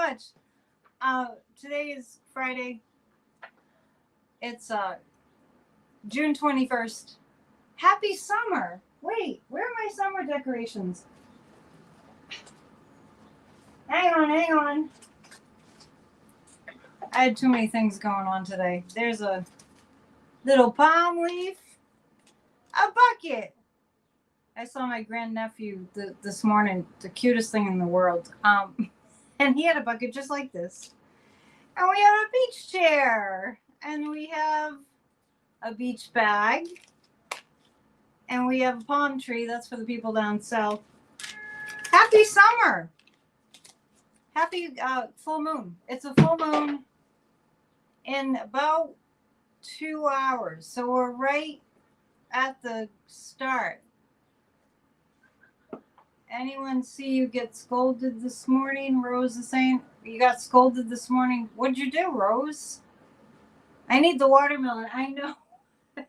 much. Today is Friday. It's June 21st. Happy summer. Wait, where are my summer decorations? Hang on. I had too many things going on today. There's a little palm leaf, a bucket. I saw my grandnephew this morning, the cutest thing in the world. And he had a bucket just like this. And we have a beach chair. And we have a beach bag. And we have a palm tree. That's for the people down south. Happy summer. Happy full moon. It's a full moon in about 2 hours. So we're right at the start. Anyone see you get scolded this morning? Rose is saying, you got scolded this morning. What'd you do, Rose? I need the watermelon. I know.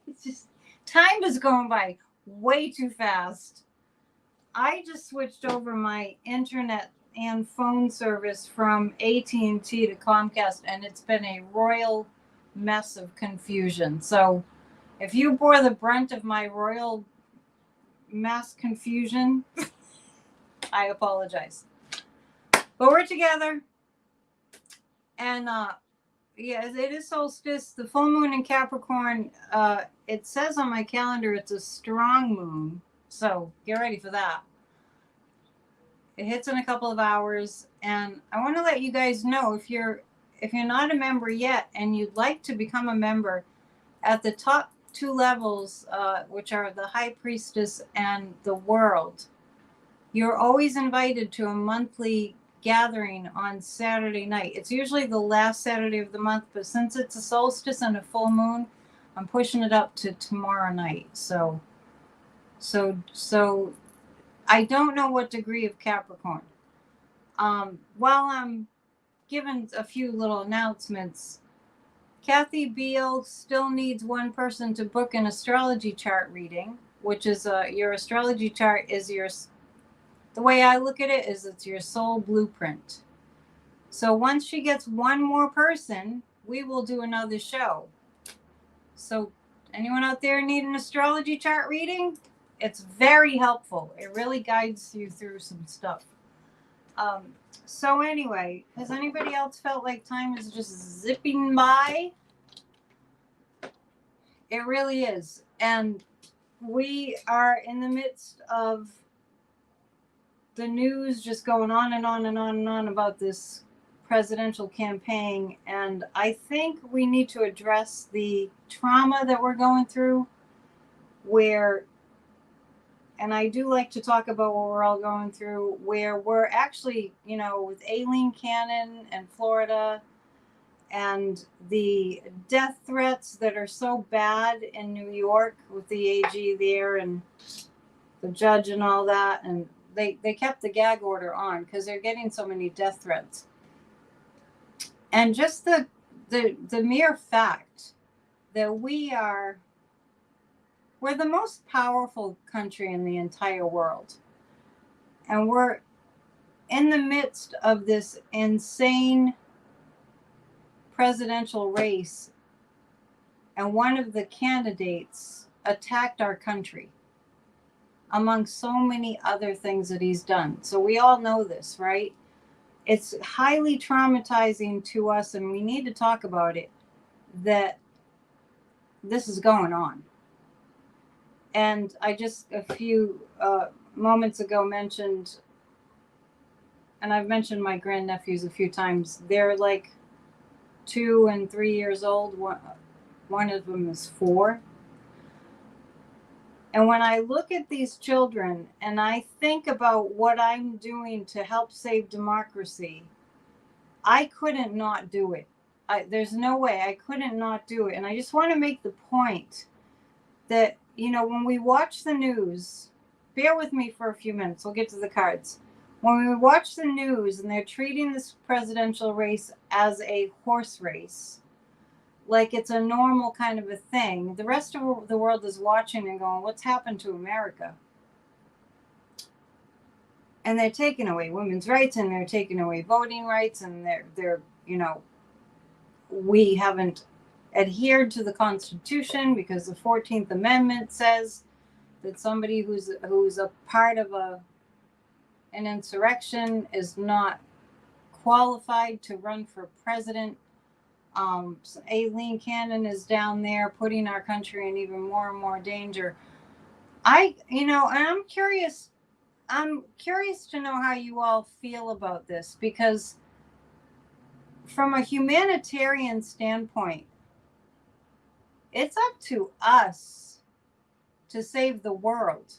It's just, time is going by way too fast. I just switched over my internet and phone service from AT&T to Comcast, and it's been a royal mess of confusion. So if you bore the brunt of my royal mass confusion, I apologize. But we're together. And yeah, it is solstice. The full moon in Capricorn, it says on my calendar it's a strong moon. So get ready for that. It hits in a couple of hours. And I want to let you guys know, if you're not a member yet and you'd like to become a member, at the top 2 levels, which are the High Priestess and the World, you're always invited to a monthly gathering on Saturday night. It's usually the last Saturday of the month, but since it's a solstice and a full moon, I'm pushing it up to tomorrow night. So I don't know what degree of Capricorn. While I'm giving a few little announcements, Kathy Beal still needs one person to book an astrology chart reading, which is your astrology chart is the way I look at it is it's your soul blueprint. So once she gets one more person, we will do another show. So anyone out there need an astrology chart reading? It's very helpful. It really guides you through some stuff. So anyway, has anybody else felt like time is just zipping by? It really is. And we are in the midst of the news just going on and on and on and on about this presidential campaign. And I think we need to address the trauma that we're going through, and I do like to talk about what we're all going through, where we're actually, with Aileen Cannon and Florida and the death threats that are so bad in New York with the AG there and the judge and all that. And they kept the gag order on because they're getting so many death threats. And just the mere fact that we're the most powerful country in the entire world. And we're in the midst of this insane presidential race. And one of the candidates attacked our country, among so many other things that he's done. So we all know this, right? It's highly traumatizing to us, and we need to talk about it, that this is going on. And I just a few moments ago mentioned, and I've mentioned my grandnephews a few times, they're like 2 and 3 years old. One of them is 4. And when I look at these children and I think about what I'm doing to help save democracy, I couldn't not do it. There's no way I couldn't not do it. And I just want to make the point that, when we watch the news, bear with me for a few minutes, we'll get to the cards. When we watch the news and they're treating this presidential race as a horse race, like it's a normal kind of a thing, the rest of the world is watching and going, what's happened to America? And they're taking away women's rights, and they're taking away voting rights, and they're we haven't adhered to the Constitution because the 14th Amendment says that somebody who's a part of an insurrection is not qualified to run for president. Aileen Cannon is down there putting our country in even more and more danger. And I'm curious to know how you all feel about this, because from a humanitarian standpoint, it's up to us to save the world.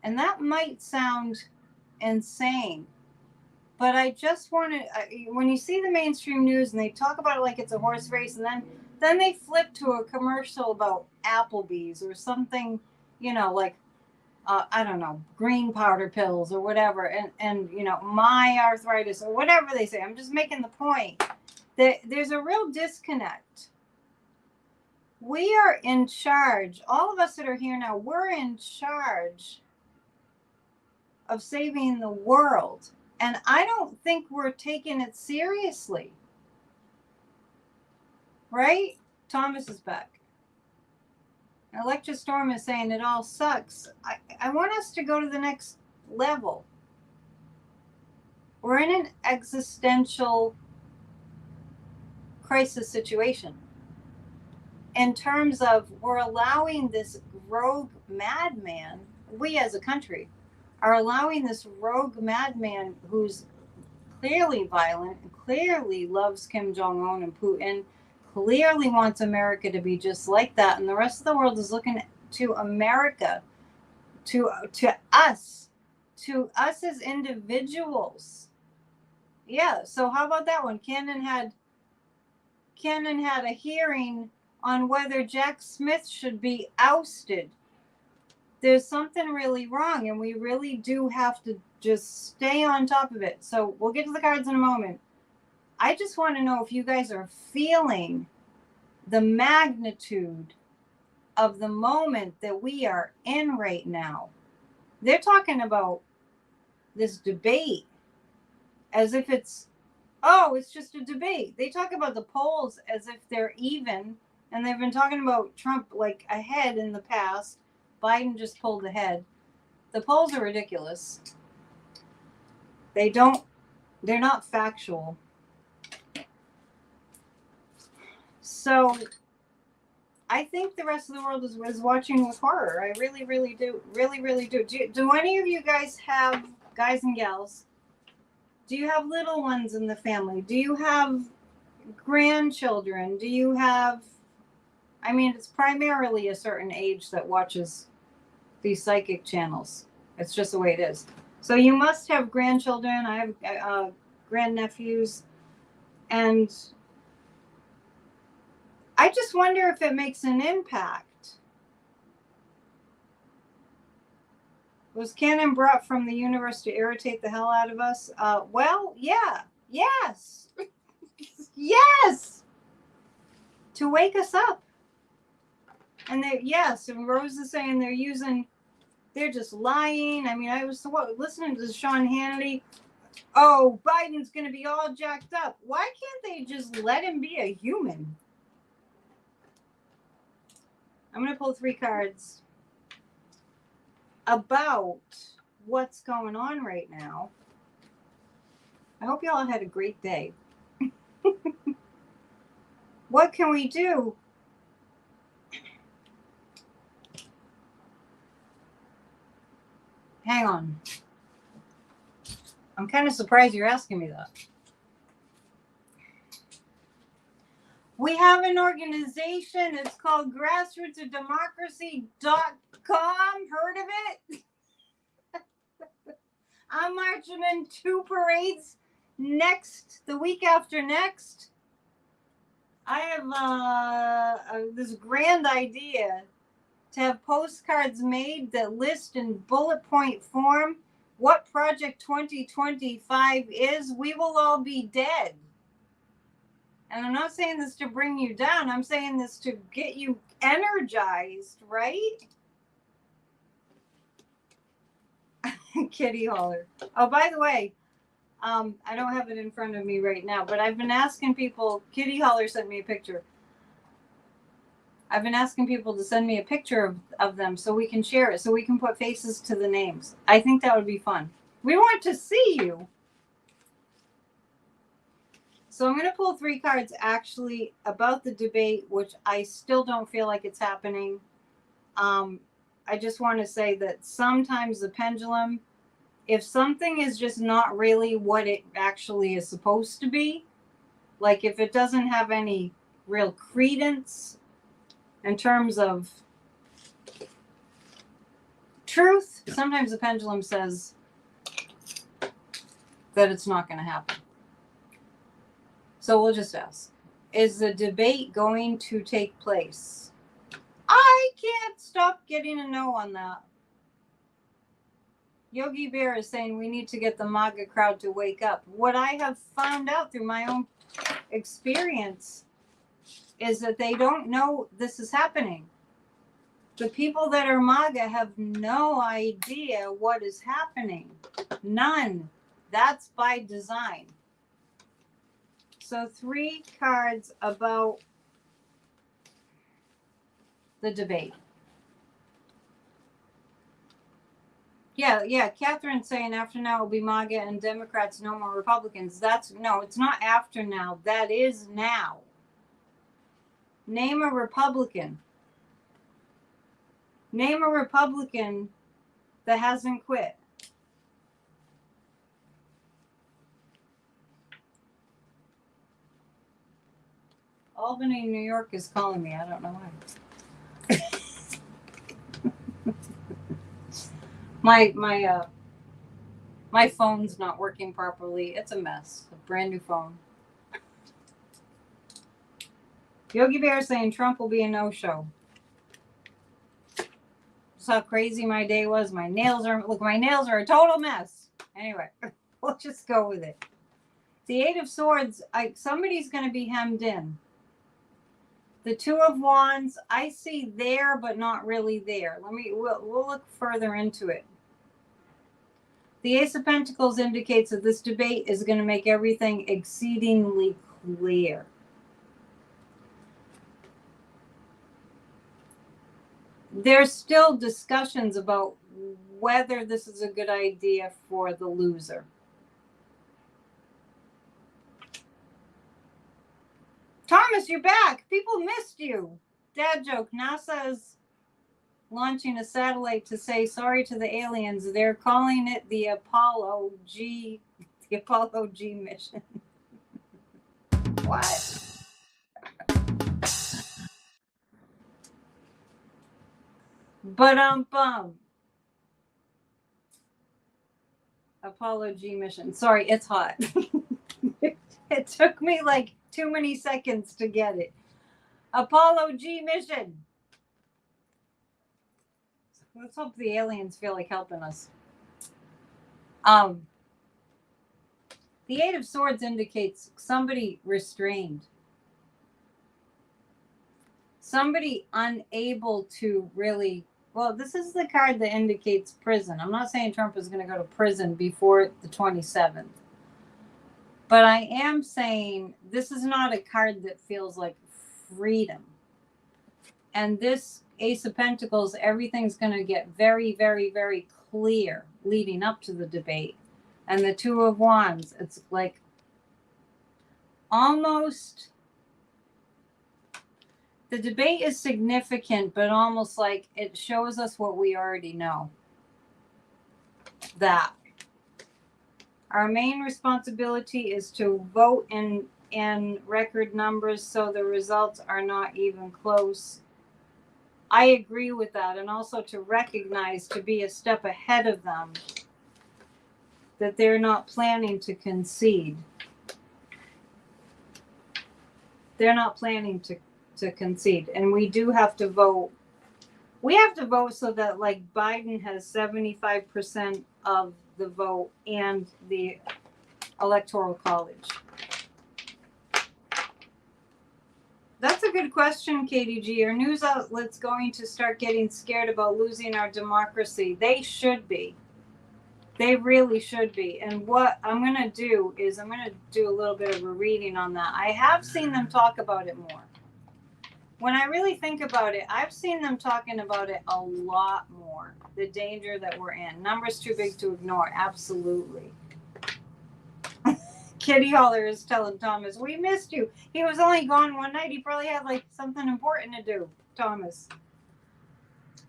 And that might sound insane, but I just want to, when you see the mainstream news and they talk about it like it's a horse race, and then they flip to a commercial about Applebee's or something, like, I don't know, green powder pills or whatever, and my arthritis or whatever they say. I'm just making the point that there's a real disconnect. We are in charge. All of us that are here now, we're in charge of saving the world. And I don't think we're taking it seriously. Right? Thomas is back. Electra Storm is saying it all sucks. I want us to go to the next level. We're in an existential crisis situation in terms of we're allowing this rogue madman, we as a country are allowing this rogue madman who's clearly violent, clearly loves Kim Jong-un and Putin, clearly wants America to be just like that, and the rest of the world is looking to America, to us as individuals. Yeah, so how about that one? Cannon had a hearing on whether Jack Smith should be ousted. There's something really wrong, and we really do have to just stay on top of it. So we'll get to the cards in a moment. I just want to know if you guys are feeling the magnitude of the moment that we are in right now. They're talking about this debate as if it's just a debate. They talk about the polls as if they're even, and they've been talking about Trump like ahead in the past. Biden just pulled ahead. The polls are ridiculous. They're not factual. So I think the rest of the world is watching with horror. I really, really do. Really, really do. Do any of you guys have, guys and gals, do you have little ones in the family? Do you have grandchildren? Do you have, it's primarily a certain age that watches these psychic channels. It's just the way it is. So you must have grandchildren. I have grandnephews. And I just wonder if it makes an impact. Was Cannon brought from the universe to irritate the hell out of us? Well, yeah. Yes. Yes. To wake us up. And and Rose is saying they're just lying. I was listening to Sean Hannity. Oh, Biden's going to be all jacked up. Why can't they just let him be a human? I'm going to pull 3 cards about what's going on right now. I hope you all had a great day. What can we do? Hang on. I'm kind of surprised you're asking me that. We have an organization. It's called grassrootsofdemocracy.com. Heard of it? I'm marching in 2 parades the week after next. I have this grand idea to have postcards made that list in bullet point form what Project 2025 is. We will all be dead. And I'm not saying this to bring you down. I'm saying this to get you energized, right? Kitty Holler. Oh, by the way, I don't have it in front of me right now, but I've been asking people. Kitty Holler sent me a picture. I've been asking people to send me a picture of them so we can share it, so we can put faces to the names. I think that would be fun. We want to see you. So I'm going to pull 3 cards actually about the debate, which I still don't feel like it's happening. I just want to say that sometimes the pendulum, if something is just not really what it actually is supposed to be, like if it doesn't have any real credence in terms of truth, sometimes the pendulum says that it's not going to happen. So we'll just ask, is the debate going to take place? I can't stop getting a no on that. Yogi Bear is saying we need to get the MAGA crowd to wake up. What I have found out through my own experience is that they don't know this is happening. The people that are MAGA have no idea what is happening. None. That's by design. So 3 cards about the debate. Yeah. Catherine's saying after now will be MAGA and Democrats, no more Republicans. No, it's not after now. That is now. Name a Republican. Name a Republican that hasn't quit. Albany, New York is calling me. I don't know why. My phone's not working properly. It's a mess. A brand new phone. Yogi Bear saying Trump will be a no-show. That's how crazy my day was. My nails are a total mess. Anyway, we'll just go with it. The 8 of Swords, somebody's going to be hemmed in. The 2 of Wands, I see there, but not really there. We'll look further into it. The Ace of Pentacles indicates that this debate is going to make everything exceedingly clear. There's still discussions about whether this is a good idea for the loser. Thomas, you're back. People missed you. Dad joke. NASA is launching a satellite to say sorry to the aliens. They're calling it the Apollo G mission. What? Bum. Apollo G mission. Sorry, it's hot. It took me like too many seconds to get it. Apollo G mission. Let's hope the aliens feel like helping us. The 8 of Swords indicates somebody restrained. Somebody unable to really... Well, this is the card that indicates prison. I'm not saying Trump is going to go to prison before the 27th. But I am saying this is not a card that feels like freedom. And this Ace of Pentacles, everything's going to get very, very, very clear leading up to the debate. And the 2 of Wands, it's like almost... The debate is significant, but almost like it shows us what we already know. That our main responsibility is to vote in record numbers so the results are not even close. I agree with that. And also to recognize, to be a step ahead of them, that they're not planning to concede. They're not planning to concede. And we do have to vote. We have to vote so that like Biden has 75% of the vote and the Electoral College. That's a good question, Katie G. Are news outlets going to start getting scared about losing our democracy? They should be. They really should be. And what I'm going to do is I'm going to do a little bit of a reading on that. I have seen them talk about it more. When I really think about it, I've seen them talking about it a lot more. The danger that we're in. Numbers too big to ignore. Absolutely. Kitty Holler is telling Thomas, we missed you. He was only gone one night. He probably had like something important to do, Thomas.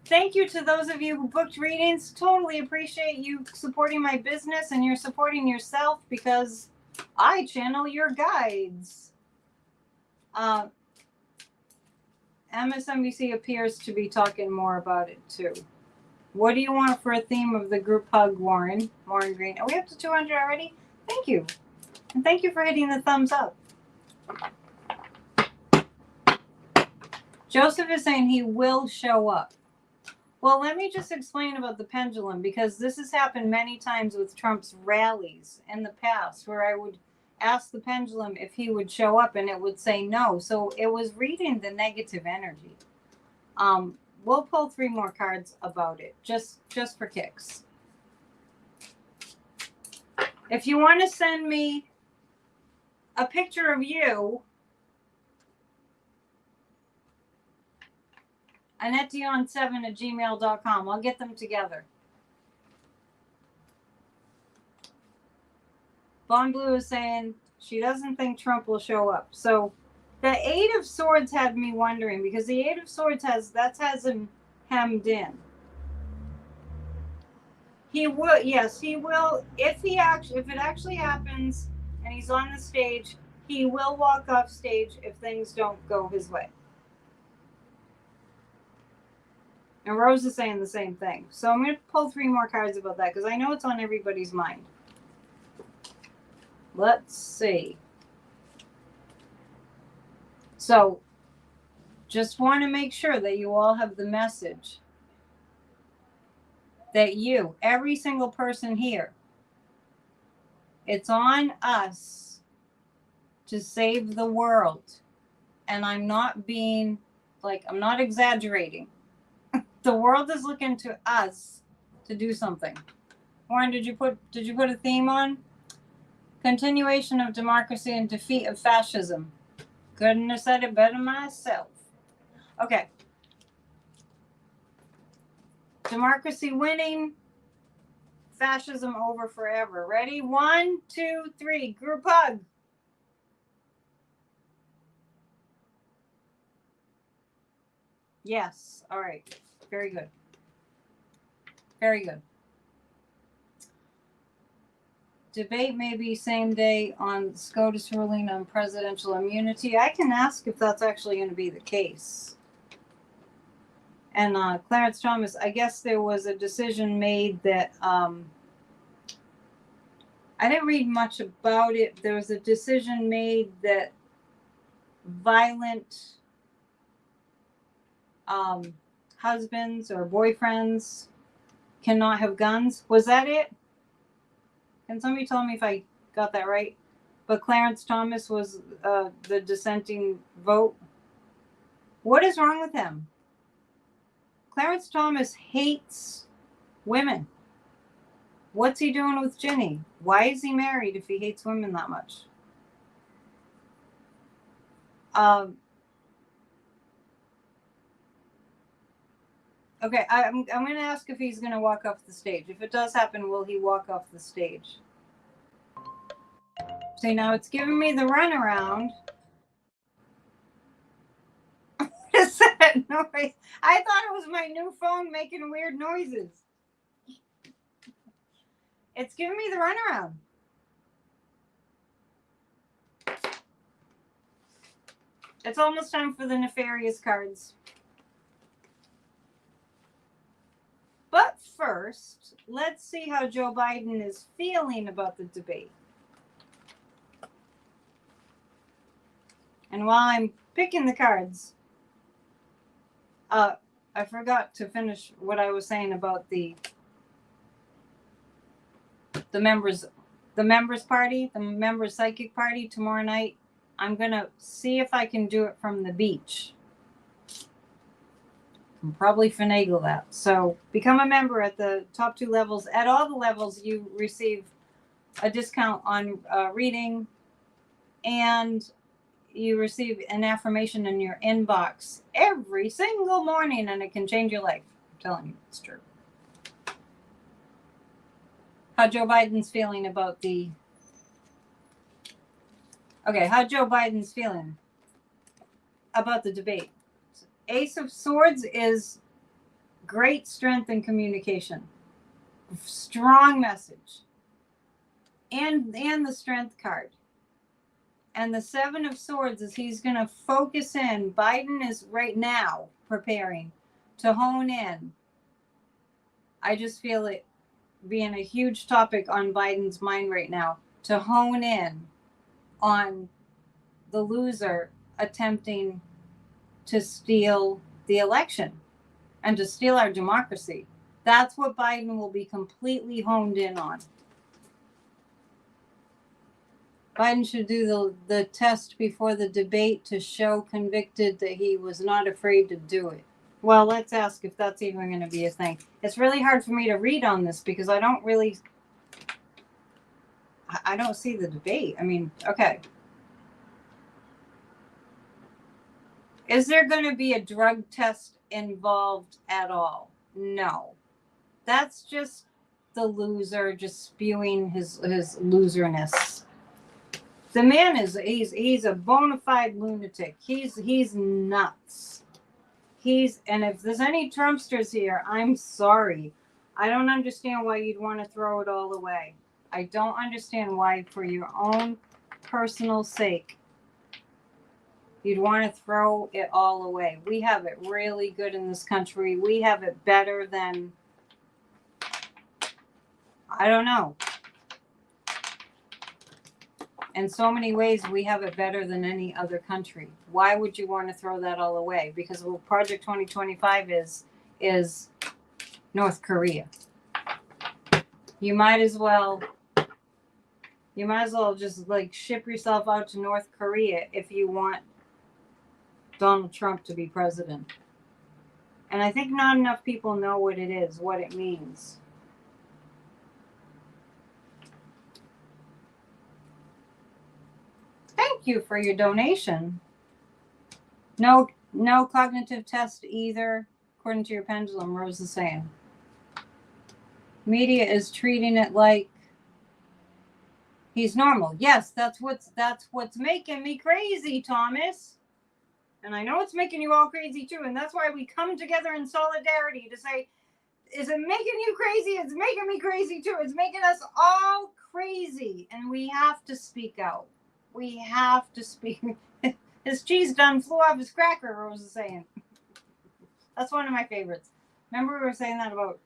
Thank you to those of you who booked readings. Totally appreciate you supporting my business, and you're supporting yourself because I channel your guides. MSNBC appears to be talking more about it too. What do you want for a theme of the group hug, Warren? Warren Green. Are we up to 200 already? Thank you. And thank you for hitting the thumbs up. Joseph is saying he will show up. Well, let me just explain about the pendulum, because this has happened many times with Trump's rallies in the past, where I would ask the pendulum if he would show up and it would say no. So it was reading the negative energy. We'll pull 3 more cards about it, just for kicks. If you want to send me a picture of you, Annette Dion 7@gmail.com. I'll get them together. Von Blue is saying she doesn't think Trump will show up. So the 8 of Swords had me wondering, because the 8 of Swords has him hemmed in. He will, yes, he will. If it actually happens and he's on the stage, he will walk off stage if things don't go his way. And Rose is saying the same thing. So I'm going to pull 3 more cards about that, because I know it's on everybody's mind. Let's see. So just want to make sure that you all have the message that you, every single person here, it's on us to save the world. And I'm not being, I'm not exaggerating. The world is looking to us to do something. Warren, did you put a theme on? Continuation of democracy and defeat of fascism. Couldn't have said it better myself. Okay. Democracy winning. Fascism over forever. Ready? 1, 2, 3. Group hug. Yes. All right. Very good. Very good. Debate may be same day on SCOTUS ruling on presidential immunity. I can ask if that's actually going to be the case. And Clarence Thomas, I guess there was a decision made that I didn't read much about it. There was a decision made that violent husbands or boyfriends cannot have guns. Was that it? Can somebody tell me if I got that right? But Clarence Thomas was the dissenting vote. What is wrong with him? Clarence Thomas hates women. What's he doing with Ginny? Why is he married if he hates women that much? Okay, I'm going to ask if he's going to walk off the stage. If it does happen, will he walk off the stage? See, now it's giving me the runaround. What is that noise? I thought it was my new phone making weird noises. It's giving me the runaround. It's almost time for the nefarious cards. But first, let's see how Joe Biden is feeling about the debate. And while I'm picking the cards, I forgot to finish what I was saying about the members party, the members psychic party tomorrow night. I'm going to see if I can do it from the beach. and probably finagle that. So become a member at the top 2 levels. At all the levels, you receive a discount on reading, and you receive an affirmation in your inbox every single morning, and it can change your life. I'm telling you, it's true. How Joe Biden's feeling about the... Okay, how Joe Biden's feeling about the debate. Ace of Swords is great strength and communication. Strong message. And the Strength card. And the Seven of Swords is he's going to focus in. Biden is right now preparing to hone in. I just feel it being a huge topic on Biden's mind right now, to hone in on the loser attempting to steal the election and to steal our democracy. That's what Biden will be completely honed in on. Biden should do the test before the debate to show convicted that he was not afraid to do it. Well, let's ask if that's even going to be a thing. It's really hard for me to read on this because I don't see the debate. I mean, okay. Is there going to be a drug test involved at all? No. That's just the loser just spewing his loserness. The man he's a bona fide lunatic. He's nuts. And if there's any Trumpsters here, I'm sorry. I don't understand why you'd want to throw it all away. I don't understand why, for your own personal sake, you'd want to throw it all away. We have it really good in this country. We have it better than, I don't know. In so many ways, we have it better than any other country. Why would you want to throw that all away? Because what Project 2025 is North Korea. You might as well just like ship yourself out to North Korea if you want Donald Trump to be president. And I think not enough people know what it is, what it means. Thank you for your donation. No cognitive test either, according to your pendulum, Rose is saying. Media is treating it like he's normal. Yes, that's what's making me crazy, Thomas. And I know it's making you all crazy too, and that's why we come together in solidarity to say, is it making you crazy? It's making me crazy too. It's making us all crazy, and we have to speak out. We have to speak. His cheese done flew off his cracker, Rose is saying. That's one of my favorites. Remember we were saying that about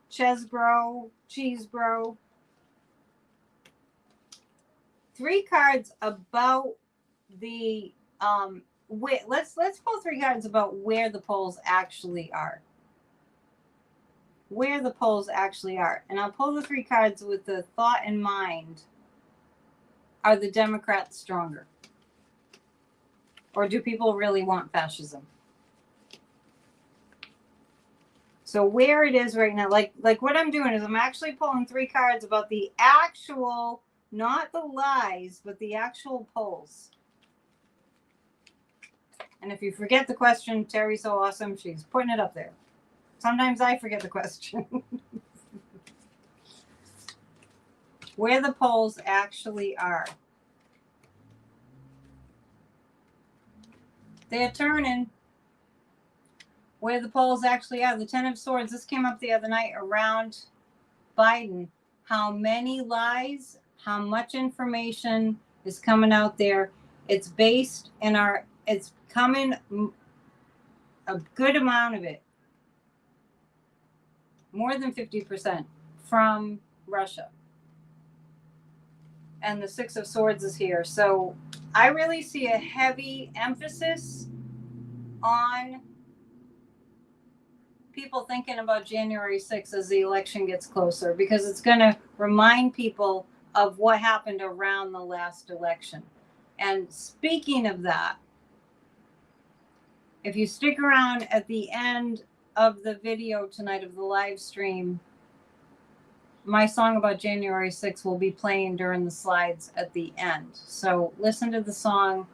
Cheese Bro? 3 cards about the let's pull 3 cards about where the polls actually are. Where the polls actually are. And I'll pull the 3 cards with the thought in mind. Are the Democrats stronger? Or do people really want fascism? So where it is right now, like what I'm doing is I'm actually pulling 3 cards about the actual, not the lies, but the actual polls. And if you forget the question, Terry's so awesome, she's putting it up there. Sometimes I forget the question. Where the polls actually are. They're turning. Where the polls actually are. The 10 of Swords, this came up the other night around Biden. How many lies, how much information is coming out there. It's based in it's coming, a good amount of it, more than 50%, from Russia. And the 6 of Swords is here. So I really see a heavy emphasis on people thinking about January 6th as the election gets closer, because it's going to remind people of what happened around the last election. And speaking of that, if you stick around at the end of the video tonight of the live stream, my song about January 6th will be playing during the slides at the end. So listen to the song,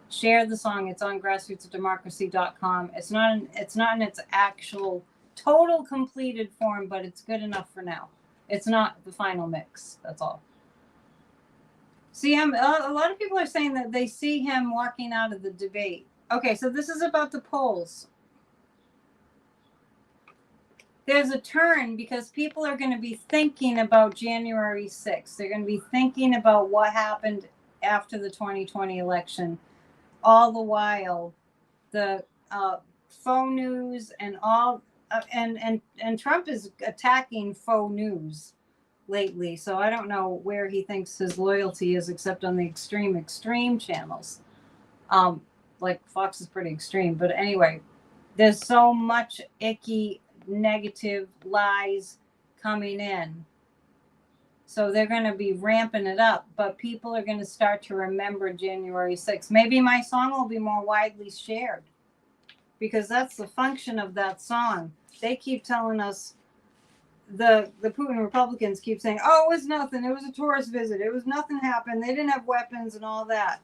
share the song. It's on grassrootsofdemocracy.com. It's not in its actual total completed form, but it's good enough for now. It's not the final mix. That's all. See him. A lot of people are saying that they see him walking out of the debate. Okay, so this is about the polls. There's a turn because people are going to be thinking about January 6th. They're going to be thinking about what happened after the 2020 election. All the while, the faux news and all, and Trump is attacking faux news lately. So I don't know where he thinks his loyalty is, except on the extreme channels. Like Fox is pretty extreme, but anyway, there's so much icky, negative lies coming in. So they're going to be ramping it up, but people are going to start to remember January 6th. Maybe my song will be more widely shared because that's the function of that song. They keep telling us, the Putin Republicans keep saying, oh, it was nothing. It was a tourist visit. It was nothing happened. They didn't have weapons and all that.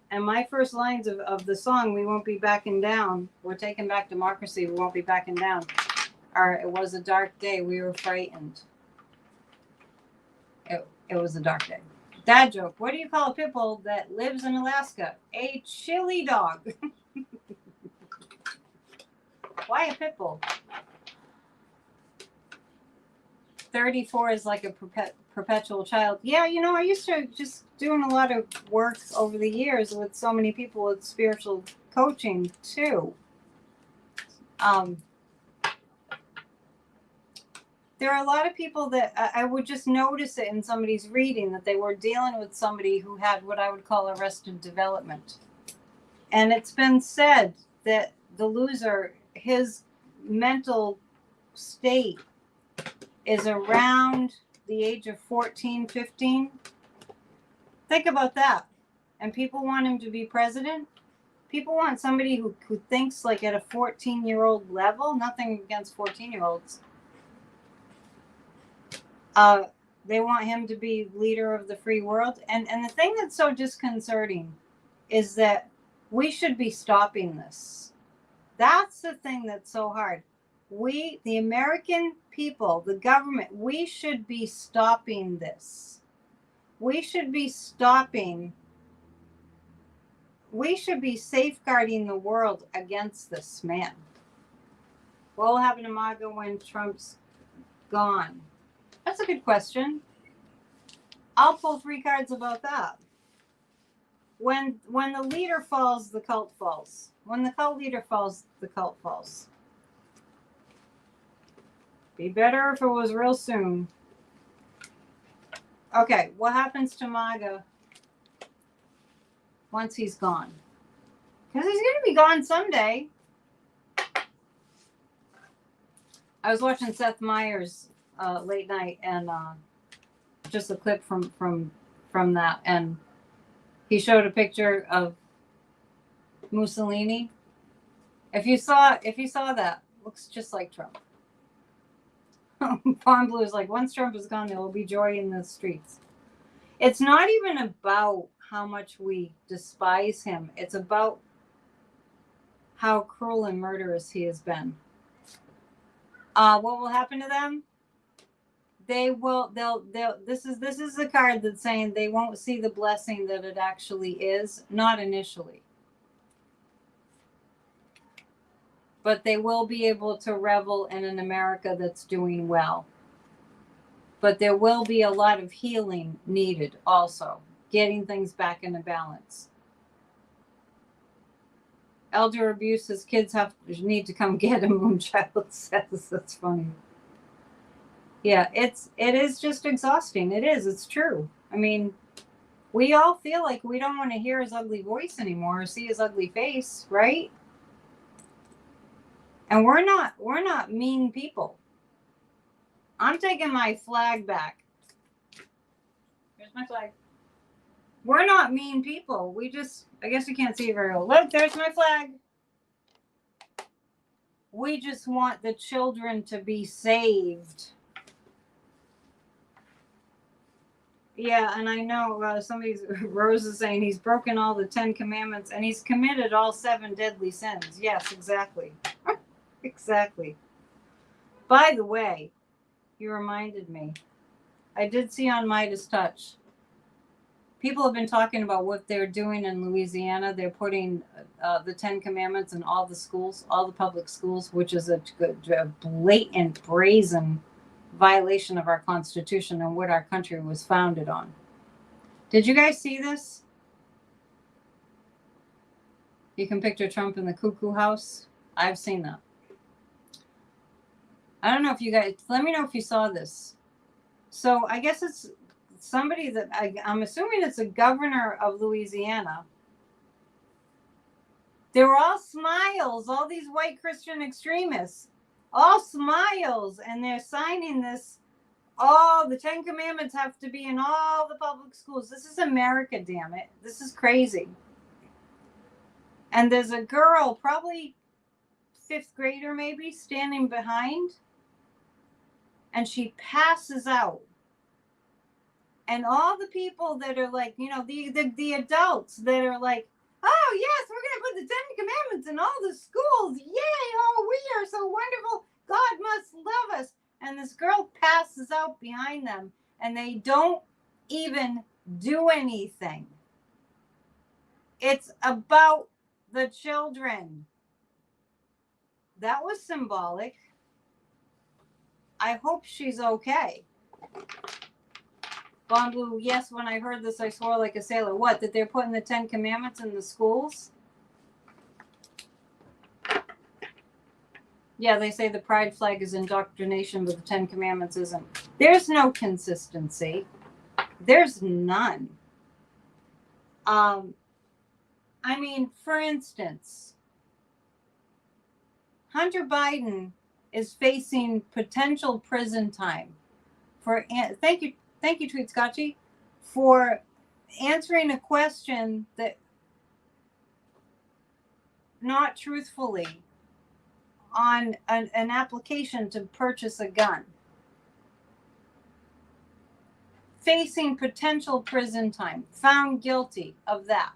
And my first lines of the song, we won't be backing down. We're taking back democracy. We won't be backing down. It was a dark day. We were frightened. It was a dark day. Dad joke. What do you call a pit bull that lives in Alaska? A chili dog. Why a pit bull? 34 is like a perpetual child. Yeah, you know, I used to just doing a lot of work over the years with so many people with spiritual coaching too. There are a lot of people that I would just notice it in somebody's reading that they were dealing with somebody who had what I would call arrested development. And it's been said that the loser, his mental state is around the age of 14, 15. Think about that. And people want him to be president. People want somebody who thinks like at a 14-year-old level. Nothing against 14-year-olds. They want him to be leader of the free world. And the thing that's so disconcerting is that we should be stopping this. That's the thing that's so hard. We, the American people, the government, we should be stopping this. We should be stopping. We should be safeguarding the world against this man. What will happen to MAGA when Trump's gone? That's a good question. I'll pull 3 cards about that. When the leader falls, the cult falls. When the cult leader falls, the cult falls. Be better if it was real soon. Okay, what happens to MAGA once he's gone? Because he's going to be gone someday. I was watching Seth Meyers late night, and just a clip from that, and he showed a picture of Mussolini. If you saw that, looks just like Trump. Fawn Blue is like, once Trump is gone, there will be joy in the streets. It's not even about how much we despise him. It's about how cruel and murderous he has been. What will happen to them? They'll this is the card that's saying they won't see the blessing that it actually is, not initially. But they will be able to revel in an America that's doing well. But there will be a lot of healing needed also, getting things back into balance. Elder abuse, his kids need to come get him, Moonchild says. That's funny. Yeah, it is just exhausting. It is. It's true. I mean, we all feel like we don't want to hear his ugly voice anymore or see his ugly face, right? And we're not mean people. I'm taking my flag back. Here's my flag. We're not mean people. We just, I guess you can't see it very well. Look, there's my flag. We just want the children to be saved. Yeah, and I know Rose is saying he's broken all the 10 commandments and he's committed all 7 deadly sins. Yes, exactly. Exactly. By the way, you reminded me. I did see on Midas Touch. People have been talking about what they're doing in Louisiana. They're putting the 10 commandments in all the schools, all the public schools, which is a blatant, brazen violation of our Constitution and what our country was founded on. Did you guys see this? You can picture Trump in the cuckoo house. I've seen that. I don't know if you guys, let me know if you saw this. So I guess it's somebody that I'm assuming it's a governor of Louisiana. They were all smiles, all these white Christian extremists, all smiles, and they're signing this. Oh, the 10 commandments have to be in all the public schools. This is America, damn it. This is crazy. And there's a girl, probably 5th grader maybe, standing behind, and she passes out. And all the people that are like, you know, the adults that are like, oh, yes, we're going to put the 10 commandments in all the schools. Yay. Oh, we are so wonderful. God must love us. And this girl passes out behind them, and they don't even do anything. It's about the children. That was symbolic. I hope she's okay. Bon Blue, yes, when I heard this, I swore like a sailor. What, that they're putting the 10 commandments in the schools? Yeah, they say the pride flag is indoctrination, but the 10 commandments isn't. There's no consistency. There's none. I mean, for instance, Hunter Biden is facing potential prison time for, thank you, Tweet Scotchy, for answering a question that not truthfully on an application to purchase a gun. Facing potential prison time, found guilty of that.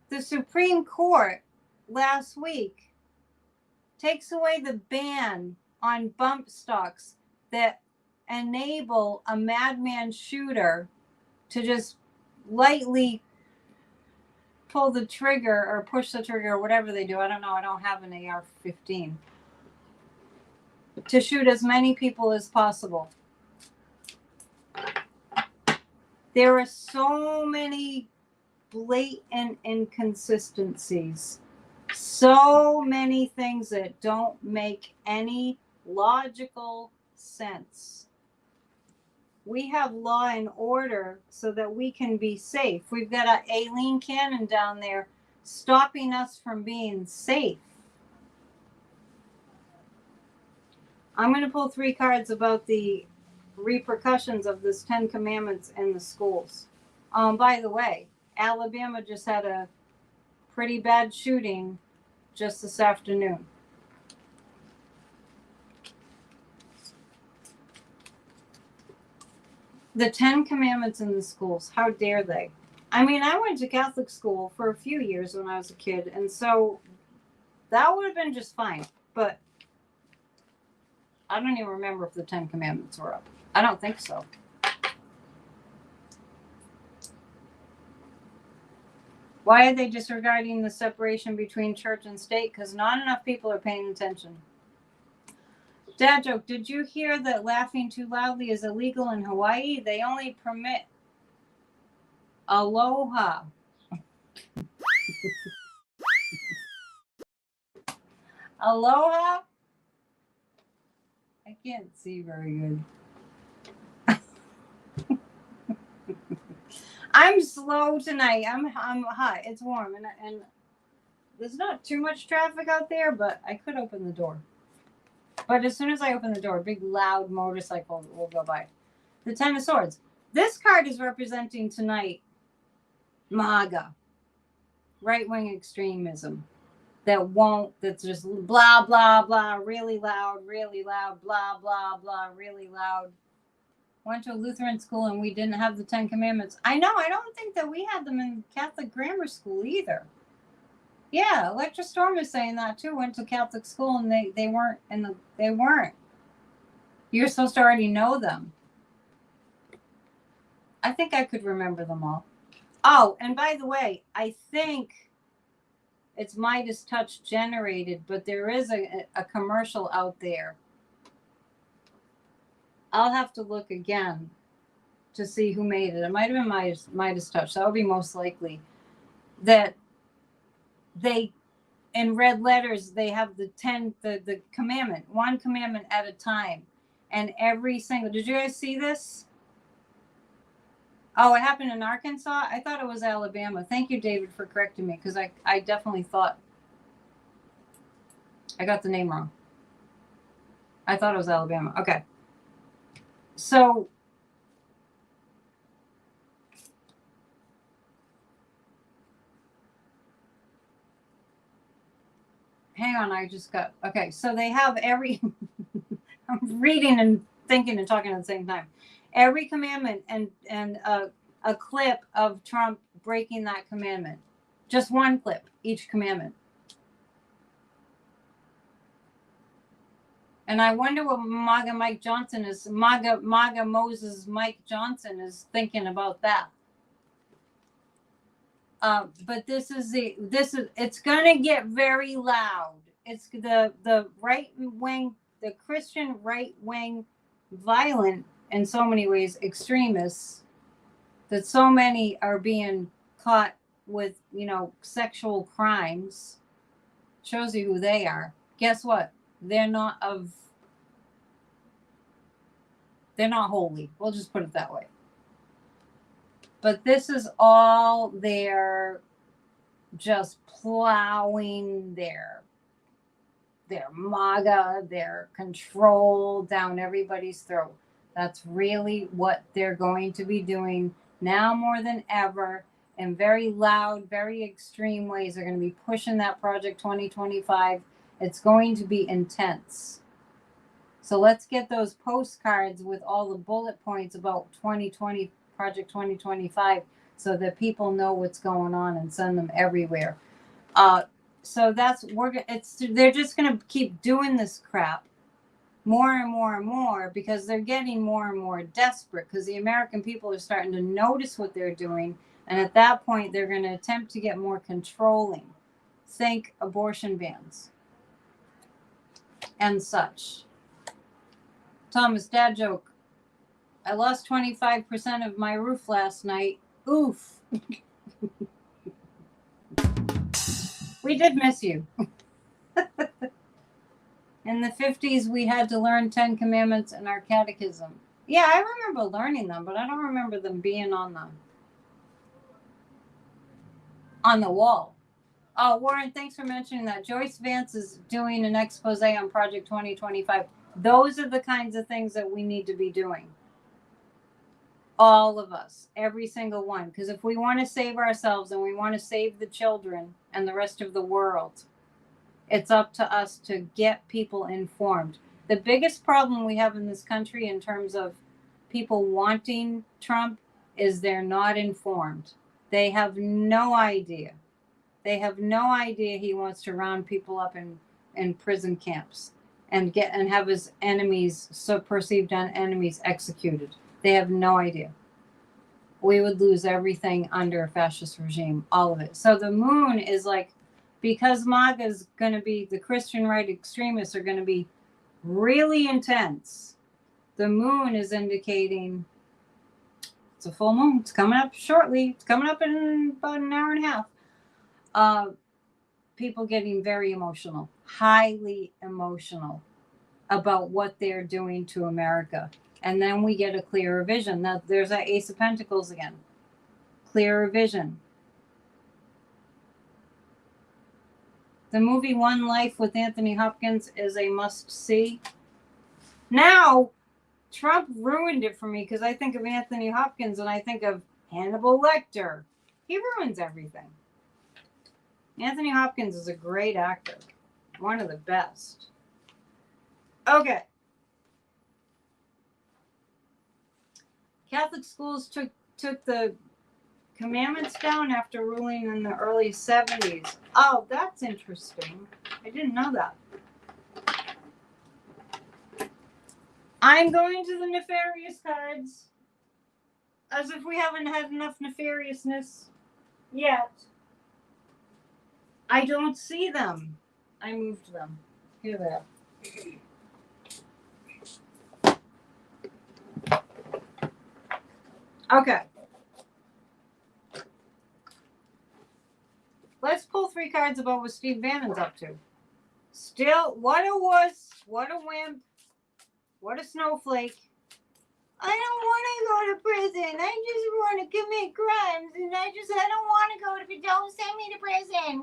The Supreme Court last week takes away the ban on bump stocks that enable a madman shooter to just lightly pull the trigger or push the trigger or whatever they do. I don't know. I don't have an AR-15. To shoot as many people as possible. There are so many blatant inconsistencies. So many things that don't make any logical sense. We have law and order so that we can be safe. We've got an Aileen Cannon down there stopping us from being safe. I'm going to pull 3 cards about the repercussions of this 10 commandments in the schools. By the way, Alabama just had a pretty bad shooting just this afternoon. The 10 commandments in the schools, how dare they? I mean, I went to Catholic school for a few years when I was a kid, and so that would have been just fine. But I don't even remember if the 10 commandments were up. I don't think so. Why are they disregarding the separation between church and state? Because not enough people are paying attention. Dad joke, did you hear that laughing too loudly is illegal in Hawaii? They only permit aloha. Aloha? I can't see very good. I'm slow tonight. I'm hot. It's warm and there's not too much traffic out there, but I could open the door. But as soon as I open the door, a big loud motorcycle will go by. The 10 of Swords. This card is representing tonight MAGA, right-wing extremism. that's just blah, blah, blah, really loud, blah, blah, blah, really loud. Went to a Lutheran school and we didn't have the 10 Commandments. I know, I don't think that we had them in Catholic grammar school either. Yeah, Electra Storm is saying that too. Went to Catholic school and they weren't they weren't. You're supposed to already know them. I think I could remember them all. Oh, and by the way, I think it's Midas Touch generated, but there is a commercial out there. I'll have to look again to see who made it. It might have been Midas Touch. That would be most likely. That they, in red letters, they have the commandment, one commandment at a time. And every single, did you guys see this? Oh, it happened in Arkansas? I thought it was Alabama. Thank you, David, for correcting me, because I definitely thought I got the name wrong. I thought it was Alabama. Okay. So hang on, I just got, okay. So they have every, I'm reading and thinking and talking at the same time. Every commandment and a clip of Trump breaking that commandment. Just one clip, each commandment. And I wonder what MAGA Mike Johnson is, MAGA Moses Mike Johnson is thinking about that. But it's going to get very loud. It's the right wing, the Christian right wing, violent in so many ways, extremists, that so many are being caught with, sexual crimes. Shows you who they are. Guess what? They're not holy. We'll just put it that way. But this is all their just plowing their MAGA, their control down everybody's throat. That's really what they're going to be doing now more than ever, in very loud, very extreme ways. They're going to be pushing that Project 2025. It's going to be intense. So let's get those postcards with all the bullet points about 2020, Project 2025, so that people know what's going on, and send them everywhere. So they're just going to keep doing this crap more and more and more, because they're getting more and more desperate, because the American people are starting to notice what they're doing. And at that point, they're going to attempt to get more controlling. Think abortion bans and such. Thomas, dad joke. I lost 25% of my roof last night. Oof. We did miss you. In the 50s, we had to learn 10 Commandments in our catechism. Yeah, I remember learning them, but I don't remember them being on the wall. Oh, Warren, thanks for mentioning that. Joyce Vance is doing an expose on Project 2025. Those are the kinds of things that we need to be doing. All of us, every single one. Because if we want to save ourselves and we want to save the children and the rest of the world, it's up to us to get people informed. The biggest problem we have in this country in terms of people wanting Trump is they're not informed. They have no idea. They have no idea he wants to round people up in prison camps and have his enemies, so perceived enemies, executed. They have no idea. We would lose everything under a fascist regime, all of it. So the moon is like, because MAGA is going to be, the Christian right extremists are going to be really intense. The moon is indicating it's a full moon. It's coming up shortly. It's coming up in about an hour and a half. People getting very emotional, highly emotional about what they're doing to America. And then we get a clearer vision. Now, there's that Ace of Pentacles again. Clearer vision. The movie One Life with Anthony Hopkins is a must-see. Now, Trump ruined it for me, because I think of Anthony Hopkins and I think of Hannibal Lecter. He ruins everything. Anthony Hopkins is a great actor. One of the best. Okay. Catholic schools took the commandments down after ruling in the early 70s. Oh, that's interesting. I didn't know that. I'm going to the nefarious cards. As if we haven't had enough nefariousness yet. I don't see them. I moved them. Here they are. Okay. Let's pull 3 cards about what Steve Bannon's up to. Still, what a wuss, what a wimp, what a snowflake. I don't want to go to prison. I just want to commit crimes, and I don't want to go to prison. Don't send me to prison.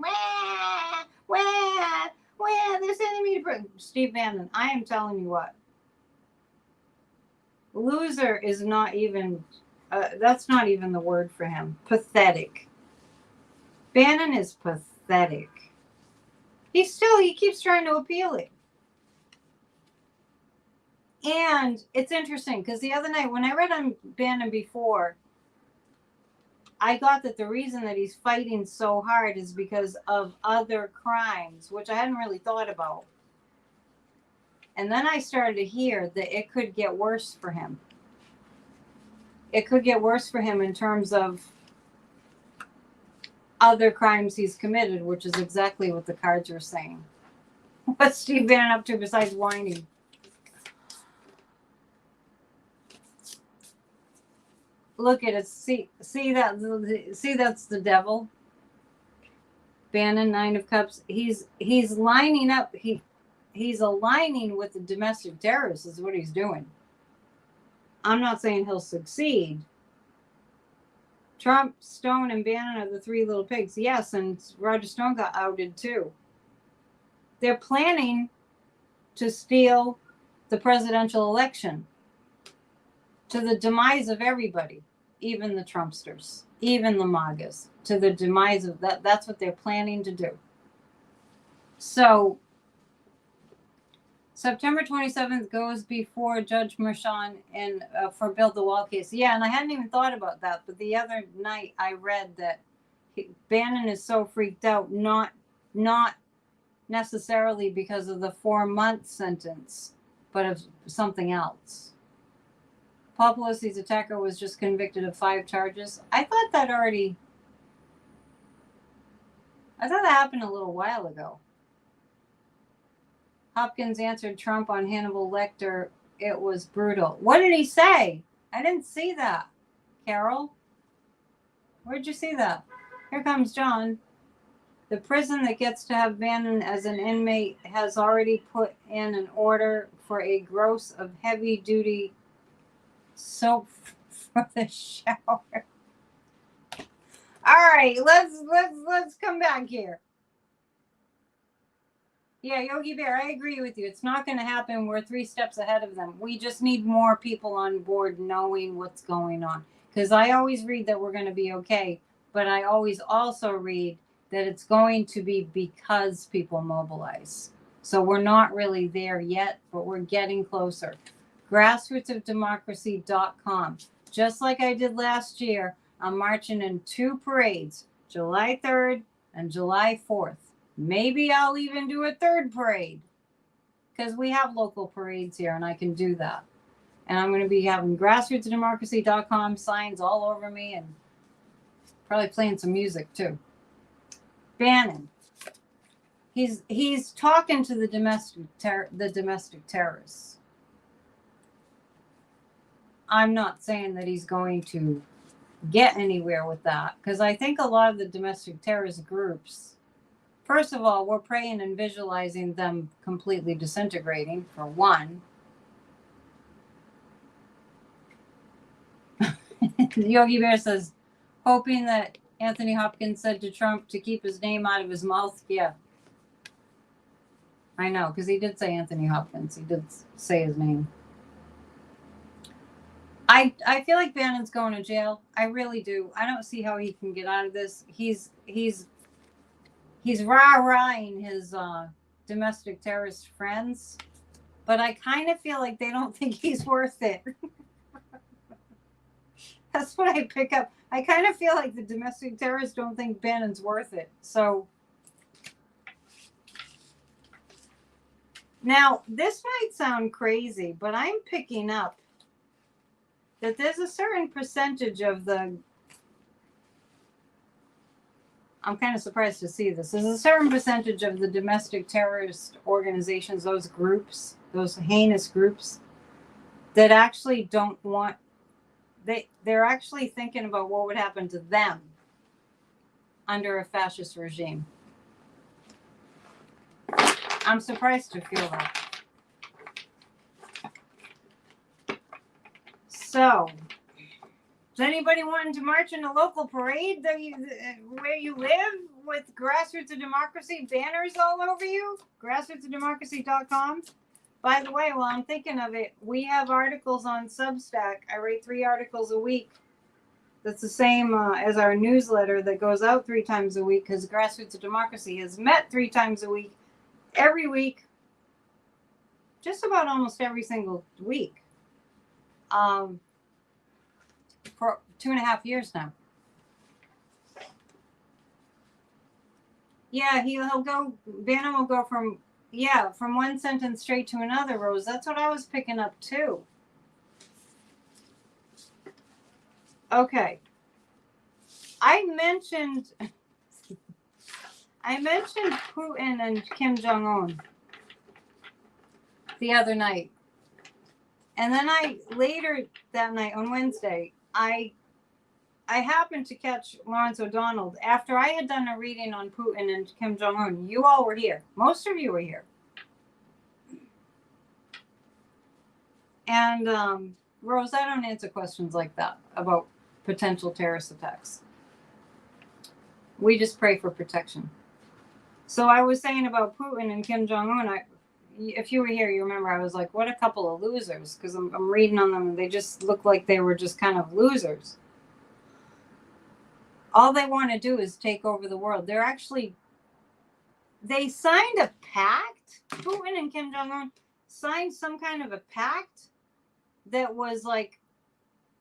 Where? They're sending me to prison. Steve Bannon, I am telling you what. Loser is not even, that's not even the word for him. Pathetic. Bannon is pathetic. He keeps trying to appeal it. And it's interesting because the other night when I read on Bannon before, I got that the reason that he's fighting so hard is because of other crimes, which I hadn't really thought about. And then I started to hear that it could get worse for him. It could get worse for him in terms of other crimes he's committed, which is exactly what the cards are saying. What's Steve Bannon up to besides whining? Look at it. See that's the devil. Bannon, 9 of Cups. He's lining up. He's aligning with the domestic terrorists is what he's doing. I'm not saying he'll succeed. Trump, Stone, and Bannon are the 3 little pigs. Yes, and Roger Stone got outed too. They're planning to steal the presidential election to the demise of everybody, even the Trumpsters, even the MAGAs, to the demise of that. That's what they're planning to do. So September 27th goes before Judge Merchan and for Build the Wall case. Yeah, and I hadn't even thought about that. But the other night I read that Bannon is so freaked out, not necessarily because of the 4-month sentence, but of something else. Paul Pelosi's attacker was just convicted of 5 charges. I thought that happened a little while ago. Hopkins answered Trump on Hannibal Lecter. It was brutal. What did he say? I didn't see that. Carol? Where'd you see that? Here comes John. The prison that gets to have Bannon as an inmate has already put in an order for a gross of heavy-duty soap for the shower. All right, let's come back here. Yeah, Yogi Bear, I agree with you. It's not going to happen. We're 3 steps ahead of them. We just need more people on board knowing what's going on. Because I always read that we're going to be okay, but I always also read that it's going to be because people mobilize. So we're not really there yet, but we're getting closer. Grassrootsofdemocracy.com. Just like I did last year, I'm marching in 2 parades, July 3rd and July 4th. Maybe I'll even do a 3rd parade because we have local parades here and I can do that. And I'm going to be having grassrootsdemocracy.com signs all over me and probably playing some music too. Bannon. He's talking to the domestic terrorists. I'm not saying that he's going to get anywhere with that because I think a lot of the domestic terrorist groups, first of all, we're praying and visualizing them completely disintegrating, for one. Yogi Bear says, hoping that Anthony Hopkins said to Trump to keep his name out of his mouth. Yeah. I know, because he did say Anthony Hopkins. He did say his name. I feel like Bannon's going to jail. I really do. I don't see how he can get out of this. He's he's rah-rahing his domestic terrorist friends, but I kind of feel like they don't think he's worth it. That's what I pick up. I kind of feel like the domestic terrorists don't think Bannon's worth it. So now this might sound crazy, but I'm picking up that there's a certain percentage of the, I'm kind of surprised to see this. There's a certain percentage of the domestic terrorist organizations, those groups, those heinous groups, that actually don't want, they're actually thinking about what would happen to them under a fascist regime. I'm surprised to feel that. So, is anybody wanting to march in a local parade where you live with Grassroots of Democracy banners all over you? Grassrootsofdemocracy.com. By the way, while I'm thinking of it, we have articles on Substack. I write 3 articles a week. That's the same as our newsletter that goes out 3 times a week, because Grassroots of Democracy has met 3 times a week, every week, just about almost every single week, for 2.5 years now. Yeah, he'll go, Bannon will go from one sentence straight to another, Rose. That's what I was picking up too. Okay. I mentioned Putin and Kim Jong-un the other night. And then later that night on Wednesday, I happened to catch Lawrence O'Donnell after I had done a reading on Putin and Kim Jong-un. You all were here. Most of you were here. And Rose, I don't answer questions like that about potential terrorist attacks. We just pray for protection. So I was saying about Putin and Kim Jong-un, if you were here, you remember I was like, what a couple of losers, because I'm reading on them and they just look like they were just kind of losers. All they want to do is take over the world. They signed a pact. Putin and Kim Jong-un signed some kind of a pact that was like,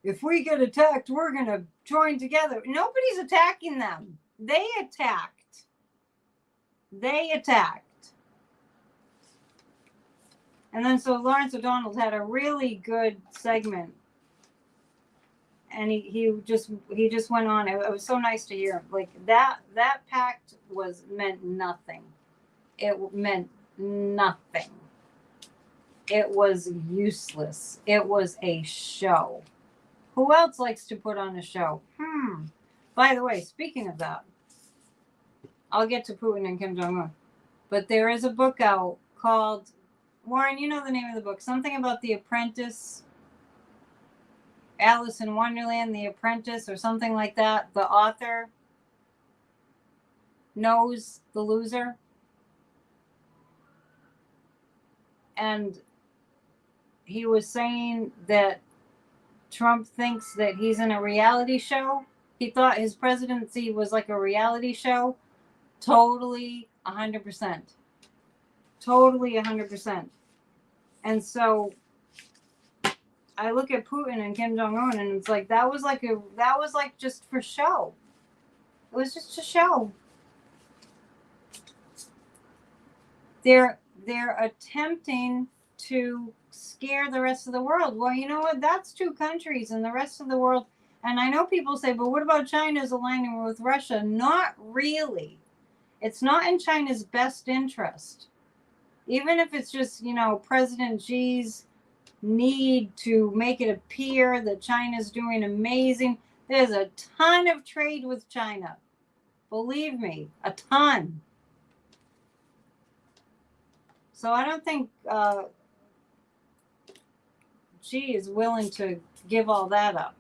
if we get attacked, we're going to join together. Nobody's attacking them. They attacked. And then so Lawrence O'Donnell had a really good segment. And he just went on. It was so nice to hear him. Like that pact meant nothing. It meant nothing. It was useless. It was a show. Who else likes to put on a show? By the way, speaking of that, I'll get to Putin and Kim Jong-un. But there is a book out called, Warren, you know the name of the book, something about The Apprentice, Alice in Wonderland, The Apprentice, or something like that. The author knows the loser. And he was saying that Trump thinks that he's in a reality show. He thought his presidency was like a reality show. Totally 100%. Totally 100%. And so I look at Putin and Kim Jong-un and it's like that was like just for show. It was just a show. They're attempting to scare the rest of the world. Well, you know what? That's 2 countries and the rest of the world. And I know people say, but what about China's aligning with Russia? Not really. It's not in China's best interest. Even if it's just, President Xi's need to make it appear that China's doing amazing. There's a ton of trade with China. Believe me, a ton. So I don't think Xi is willing to give all that up.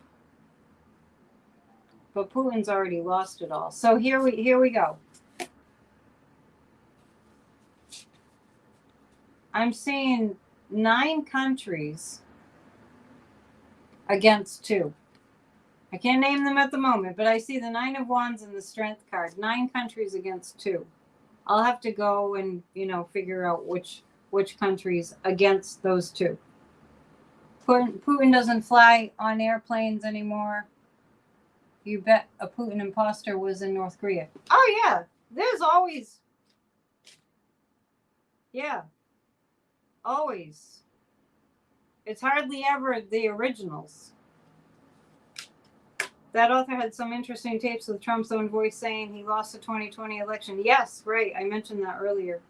But Putin's already lost it all. So here we go. I'm seeing 9 countries against 2. I can't name them at the moment, but I see the 9 of Wands and the Strength card. 9 countries against 2. I'll have to go and, figure out which countries against those two. Putin doesn't fly on airplanes anymore. You bet a Putin imposter was in North Korea. Oh, yeah. There's always. Yeah. Always. It's hardly ever the originals. That author had some interesting tapes with Trump's own voice saying he lost the 2020 election. Yes, right. I mentioned that earlier.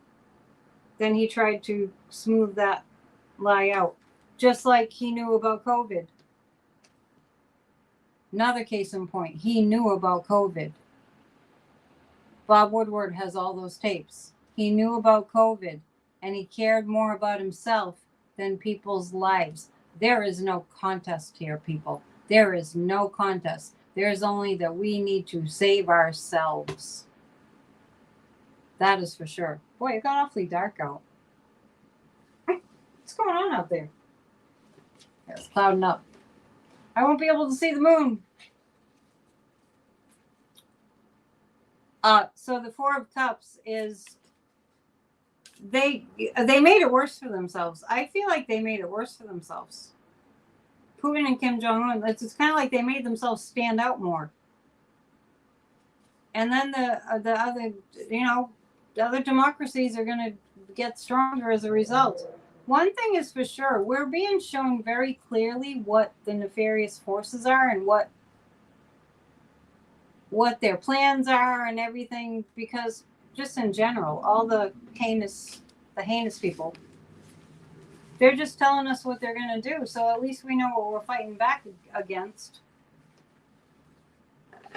Then he tried to smooth that lie out. Just like he knew about COVID. Another case in point. He knew about COVID. Bob Woodward has all those tapes. He knew about COVID, and he cared more about himself than people's lives. There is no contest here, people. There is no contest. There is only that we need to save ourselves. That is for sure. Boy, it got awfully dark out. What's going on out there? It's clouding up. I won't be able to see the moon. So the Four of Cups is they made it worse for themselves. I feel like they made it worse for themselves. Putin and Kim Jong-un, it's kind of like they made themselves stand out more. And then the other, the other democracies are going to get stronger as a result. One thing is for sure, we're being shown very clearly what the nefarious forces are and what their plans are and everything, because just in general, all the heinous people, they're just telling us what they're going to do. So at least we know what we're fighting back against.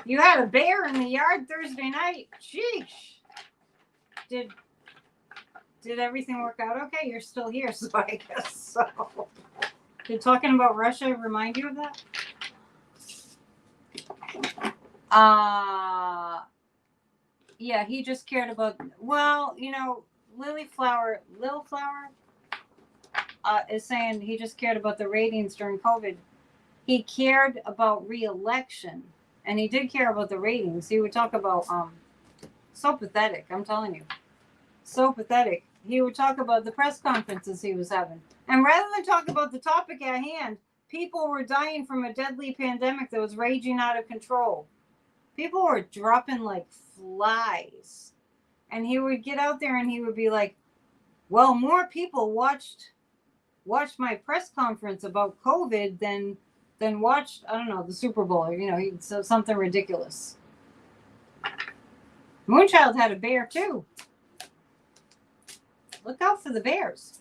You had a bear in the yard Thursday night. Sheesh. Did everything work out okay? You're still here, so I guess so. Did talking about Russia remind you of that? Yeah, he just cared about, Lil Flower is saying he just cared about the ratings during COVID. He cared about re-election, and he did care about the ratings. He would talk about, so pathetic, I'm telling you. So pathetic. He would talk about the press conferences he was having. And rather than talk about the topic at hand, people were dying from a deadly pandemic that was raging out of control. People were dropping like flies. And he would get out there and he would be like, well, more people watched my press conference about COVID than watched, I don't know, the Super Bowl, or, so something ridiculous. Moonchild had a bear too. Look out for the bears.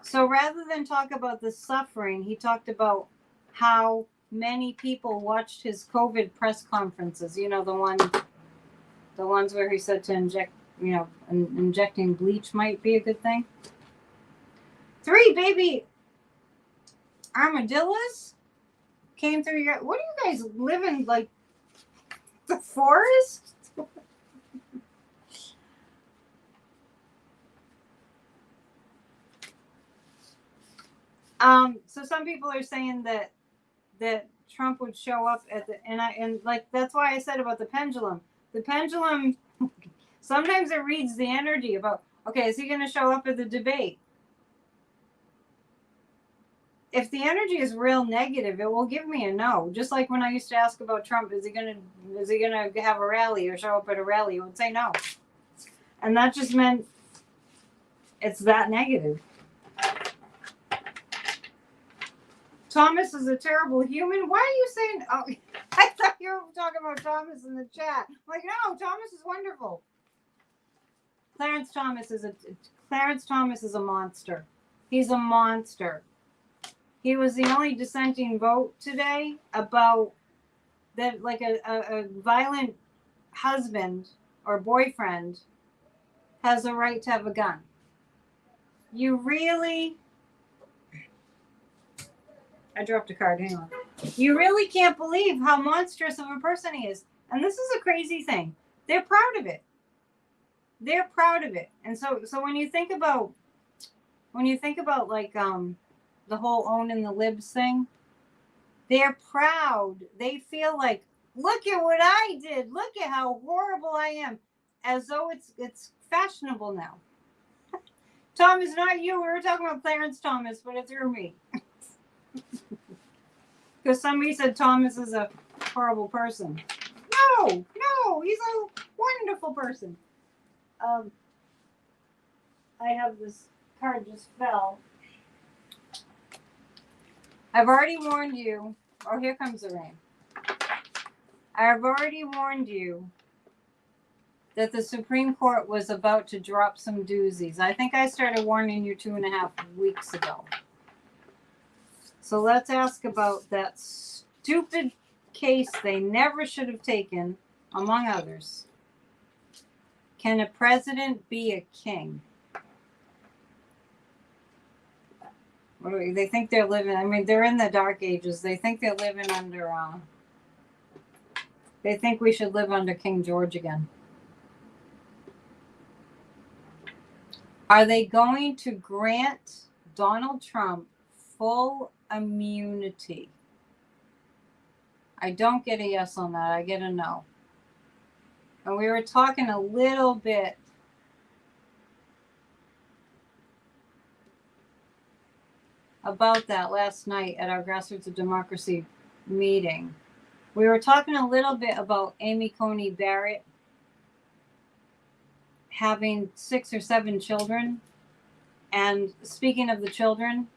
So rather than talk about the suffering, he talked about how many people watched his COVID press conferences. The ones where he said to inject, injecting bleach might be a good thing. 3 baby armadillos came through your. What do you guys live in, like the forest? So some people are saying that Trump would show up at the, and that's why I said about the pendulum. The pendulum, sometimes it reads the energy about, okay, is he going to show up at the debate? If the energy is real negative, it will give me a no. Just like when I used to ask about Trump, is he gonna have a rally or show up at a rally? It would say no, and that just meant it's that negative. Thomas is a terrible human. Why are you saying? Oh, I thought you were talking about Thomas in the chat. I'm like, no, Thomas is wonderful. Clarence Thomas is a monster. He's a monster. He was the only dissenting vote today about that, like a violent husband or boyfriend has a right to have a gun. You really... I dropped a card. Hang on. You really can't believe how monstrous of a person he is. And this is a crazy thing. They're proud of it. They're proud of it. And so when you think about like the whole owning the libs thing, they're proud. They feel like Look at what I did. Look at how horrible I am. As though it's fashionable now. Thomas, not you. We were talking about Clarence Thomas, but it threw me. Because somebody said Thomas is a horrible person. No, he's a wonderful person. I have this card just fell. I've already warned you. Oh, here comes the rain. I've already warned you that the Supreme Court was about to drop some doozies. I think I started warning you 2.5 weeks ago. So let's ask about that stupid case they never should have taken, among others. Can a president be a king? They think they're living, I mean, they're in the dark ages. They think they're living under, they think we should live under King George again. Are they going to grant Donald Trump full immunity? I don't get a yes on that. I get a no. And we were talking a little bit about that last night at our Grassroots of Democracy meeting. We were talking a little bit about Amy Coney Barrett having 6 or 7 children. And speaking of the children,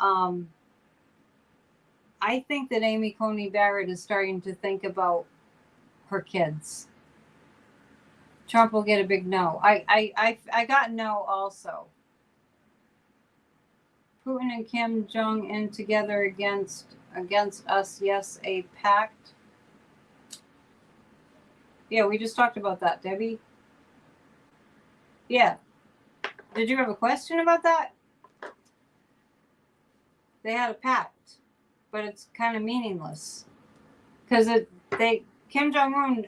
I think that Amy Coney Barrett is starting to think about her kids. Trump will get a big no. I got no also. Putin and Kim Jong-un together against us. Yes, a pact. Yeah, we just talked about that, Debbie. Yeah. Did you have a question about that? They had a pact, but it's kind of meaningless because Kim Jong-un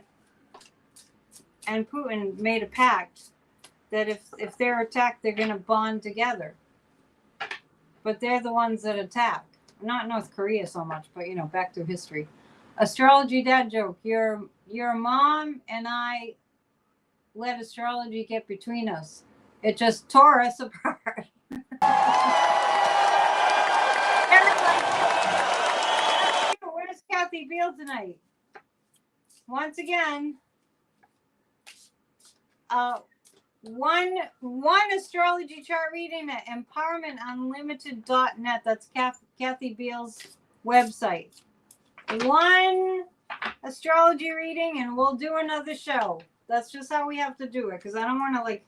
and Putin made a pact that if they're attacked, they're going to bond together. But they're the ones that attack. Not North Korea so much, but, back to history. Astrology dad joke. Your mom and I let astrology get between us. It just tore us apart. Where's Kathy Beal tonight? Once again, one astrology chart reading at empowermentunlimited.net. That's Kathy Beal's website. One astrology reading, and we'll do another show. That's just how we have to do it, because I don't want to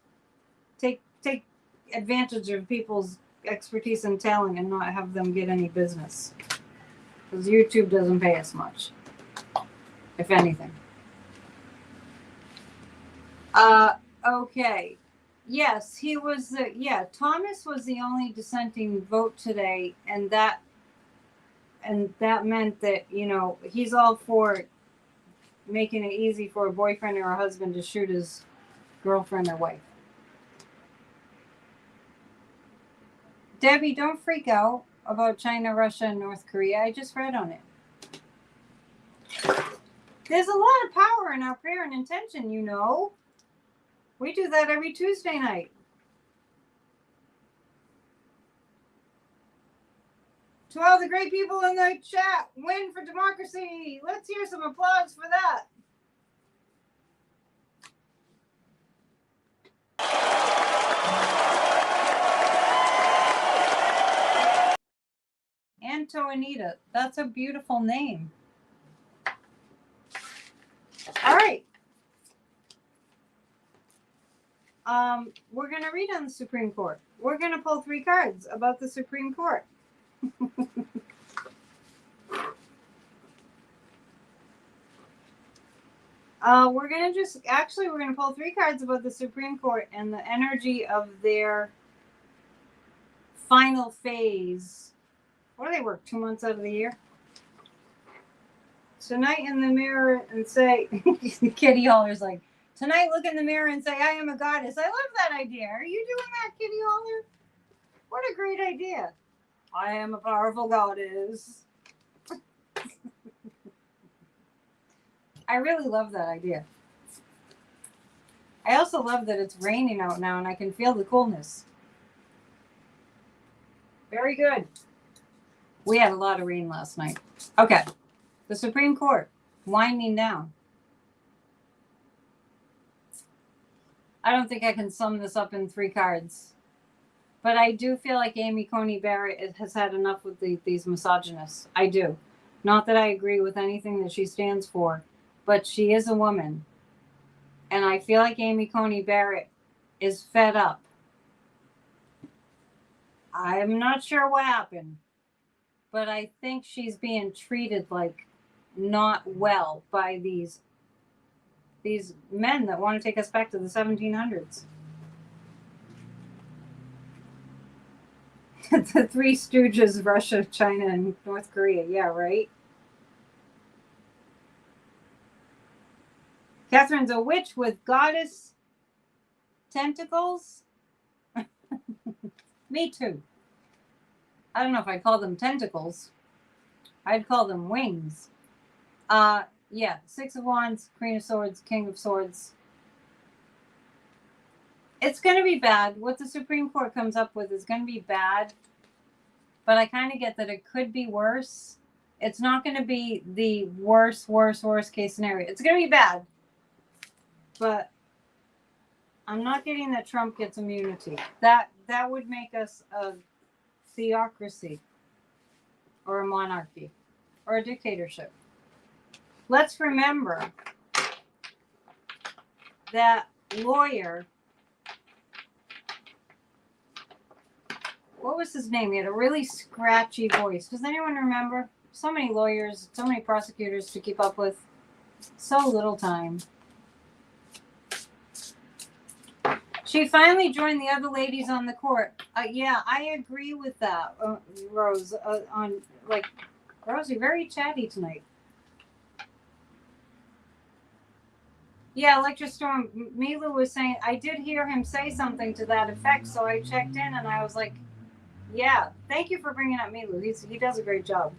take advantage of people's expertise and talent and not have them get any business. Because YouTube doesn't pay us much, if anything. Okay. Yes, he was Thomas was the only dissenting vote today, and that meant that, he's all for making it easy for a boyfriend or a husband to shoot his girlfriend or wife. Debbie, don't freak out about China, Russia, and North Korea. I just read on it. There's a lot of power in our prayer and intention, We do that every Tuesday night. To all the great people in the chat, win for democracy. Let's hear some applause for that. Antoinita, that's a beautiful name. All right. We're going to read on the Supreme Court. We're going to pull 3 cards about the Supreme Court. We're going to pull 3 cards about the Supreme Court and the energy of their final phase. What do they work 2 months out of the year? Tonight in the mirror and say, Kitty Haller's like, tonight look in the mirror and say, I am a goddess. I love that idea. Are you doing that, Kitty Haller? What a great idea. I am a powerful goddess. I really love that idea. I also love that it's raining out now and I can feel the coolness. Very good. We had a lot of rain last night. Okay. The Supreme Court winding down. I don't think I can sum this up in 3 cards. But I do feel like Amy Coney Barrett has had enough with these misogynists. I do. Not that I agree with anything that she stands for, but she is a woman. And I feel like Amy Coney Barrett is fed up. I'm not sure what happened, but I think she's being treated like not well by these men that want to take us back to the 1700s. The 3 stooges, Russia, China, and North Korea. Yeah, right? Catherine's a witch with goddess tentacles. Me too. I don't know if I'd call them tentacles. I'd call them wings. Yeah, 6 of Wands, Queen of Swords, King of Swords. It's going to be bad. What the Supreme Court comes up with is going to be bad. But I kind of get that it could be worse. It's not going to be the worst case scenario. It's going to be bad. But I'm not getting that Trump gets immunity. That would make us a theocracy or a monarchy or a dictatorship. Let's remember that lawyer, what was his name? He had a really scratchy voice. Does anyone remember? So many lawyers, so many prosecutors to keep up with. So little time. She finally joined the other ladies on the court. Yeah, I agree with that, Rose. Rose, you're very chatty tonight. Yeah, Electrostorm. Mila was saying, I did hear him say something to that effect, so I checked in and I was like, yeah, thank you for bringing up Mila. He does a great job.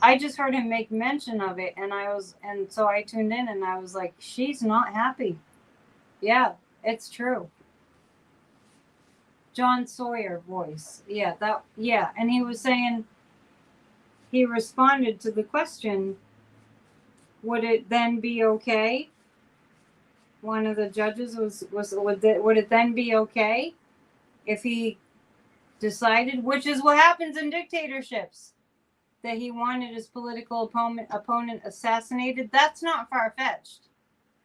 I just heard him make mention of it, and so I tuned in and I was like, she's not happy. Yeah, it's true. John Sawyer voice. Yeah, and he was saying, he responded to the question, would it then be okay? One of the judges would it then be okay if he decided, which is what happens in dictatorships, that he wanted his political opponent assassinated? That's not far-fetched.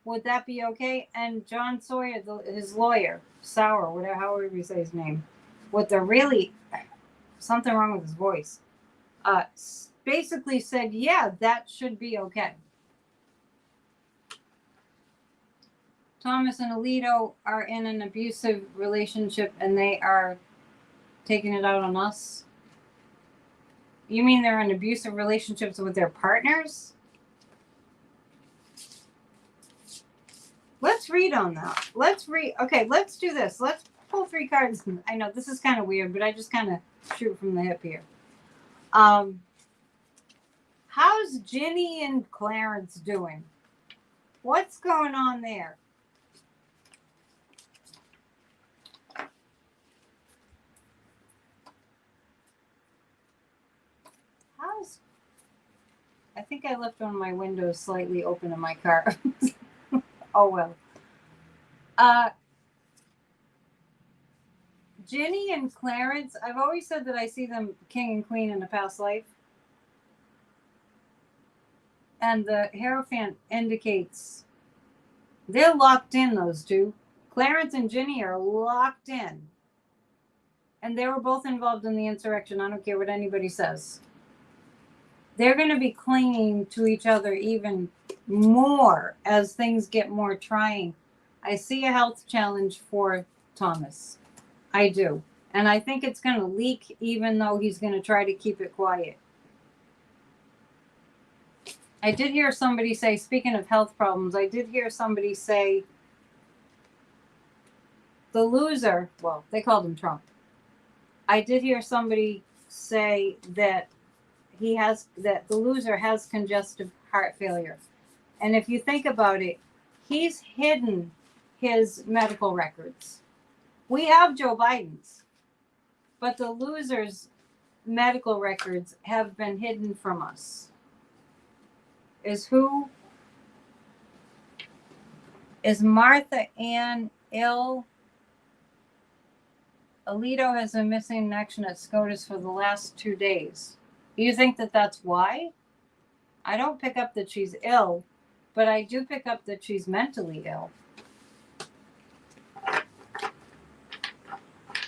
Would that be okay? And John Sawyer, his lawyer, Sauer, whatever, however you say his name, with the really something wrong with his voice, basically said, yeah, that should be okay. Thomas and Alito are in an abusive relationship and they are taking it out on us. You mean they're in abusive relationships with their partners? Let's read on that. Okay, let's do this. Let's pull 3 cards. I know this is kind of weird, but I just kind of shoot from the hip here. How's Ginny and Clarence doing? What's going on there? I think I left one of my windows slightly open in my car. Oh well. Ginny and Clarence, I've always said that I see them king and queen in a past life. And the Hierophant indicates they're locked in, those two. Clarence and Ginny are locked in. And they were both involved in the insurrection. I don't care what anybody says. They're going to be clinging to each other even more as things get more trying. I see a health challenge for Thomas. I do. And I think it's going to leak even though he's going to try to keep it quiet. I did hear somebody say, speaking of health problems, I did hear somebody say the loser, well, they called him Trump. I did hear somebody say that the loser has congestive heart failure. And if you think about it, he's hidden his medical records. We have Joe Biden's, but the loser's medical records have been hidden from us. Is who? Is Martha Ann ill? Alito has been missing in action at SCOTUS for the last 2 days. Do you think that that's why? I don't pick up that she's ill, but I do pick up that she's mentally ill.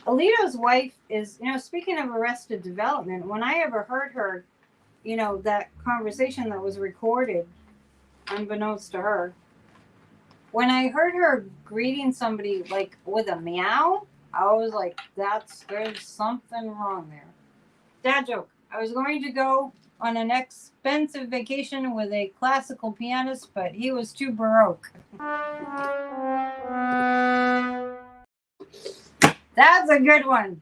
Alito's wife is, speaking of Arrested Development, when I ever heard her, that conversation that was recorded, unbeknownst to her, when I heard her greeting somebody like with a meow, I was like, there's something wrong there. Dad joke. I was going to go on an expensive vacation with a classical pianist, but he was too baroque. That's a good one.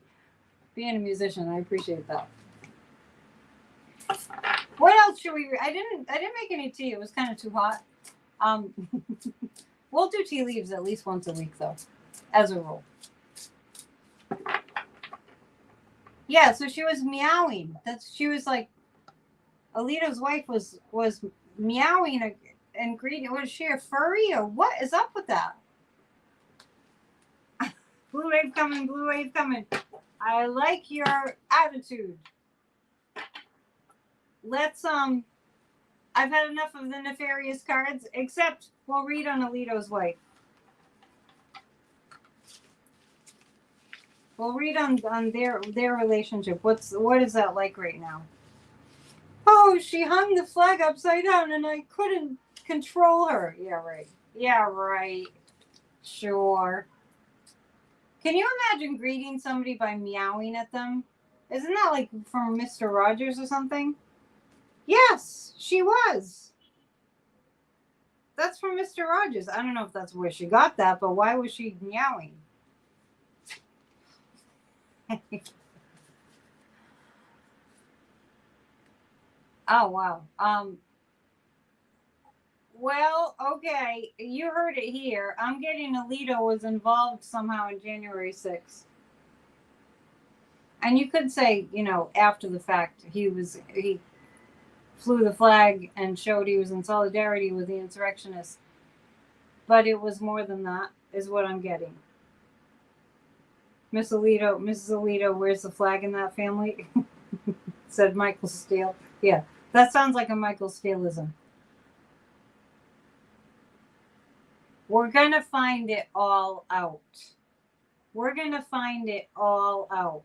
Being a musician, I appreciate that. What else should we read? I didn't make any tea. It was kind of too hot. We'll do tea leaves at least once a week, though, as a rule. Yeah, so she was meowing. She was like, Alito's wife was meowing and greeting. Was she a furry or what is up with that? Blue wave coming, blue wave coming. I like your attitude. Let's I've had enough of the nefarious cards, except we'll read on Alito's wife. We'll read on their relationship. What is that like right now? Oh, she hung the flag upside down and I couldn't control her. Yeah, right. Yeah, right. Sure. Can you imagine greeting somebody by meowing at them? Isn't that like from Mr. Rogers or something? Yes, she was. That's from Mr. Rogers. I don't know if that's where she got that, but why was she meowing? Oh, wow. Well, okay. You heard it here. I'm getting Alito was involved somehow in January 6th. And you could say, after the fact, he flew the flag and showed he was in solidarity with the insurrectionists. But it was more than that, is what I'm getting. Mrs. Alito, where's the flag in that family? Said Michael Steele. Yeah, that sounds like a Michael Steeleism. We're going to find it all out. We're going to find it all out.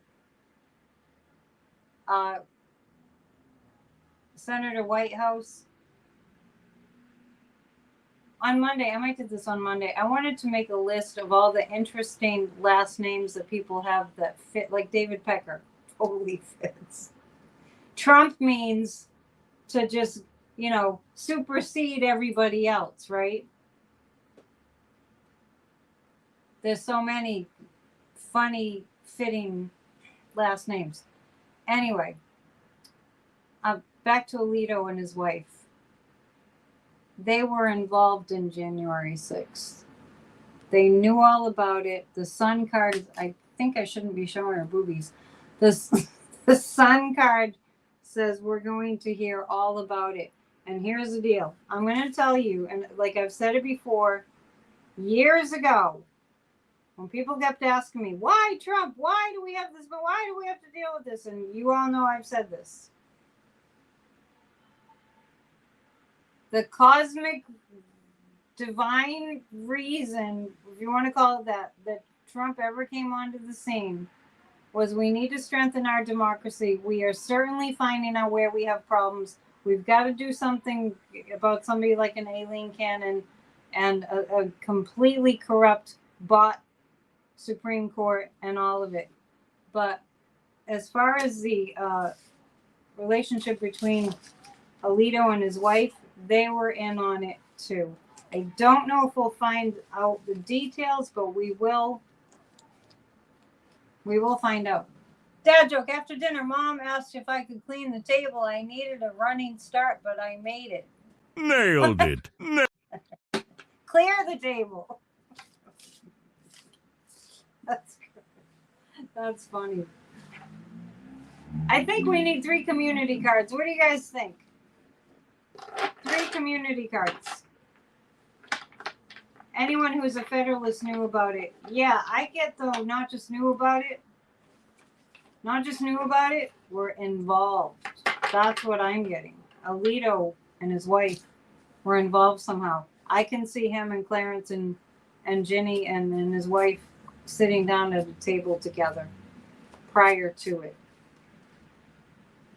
Senator Whitehouse. On Monday, I might do this on Monday. I wanted to make a list of all the interesting last names that people have that fit, like David Pecker. Totally fits. Trump means to just, supersede everybody else, right? There's so many funny, fitting last names. Anyway, back to Alito and his wife. They were involved in January 6th. They knew all about it. The Sun card, I think I shouldn't be showing her boobies. The Sun card says we're going to hear all about it. And here's the deal. I'm going to tell you, and like I've said it before, years ago, when people kept asking me, why Trump? Why do we have this? But why do we have to deal with this? And you all know I've said this. The cosmic divine reason, if you want to call it that Trump ever came onto the scene was we need to strengthen our democracy. We are certainly finding out where we have problems. We've got to do something about somebody like an Aileen Cannon and a completely corrupt bot Supreme Court and all of it. But as far as the relationship between Alito and his wife, they were in on it too. I don't know if we'll find out the details, but we will find out. Dad joke. After dinner, Mom asked if I could clean the table. I needed a running start, but I made it. Nailed it. Clear the table. That's good. That's funny. I think we need 3 community cards. What do you guys think? 3 community cards. Anyone who's a Federalist knew about it. Yeah, I get though, not just knew about it. Not just knew about it, were involved. That's what I'm getting. Alito and his wife were involved somehow. I can see him and Clarence and Ginny and his wife sitting down at a table together prior to it.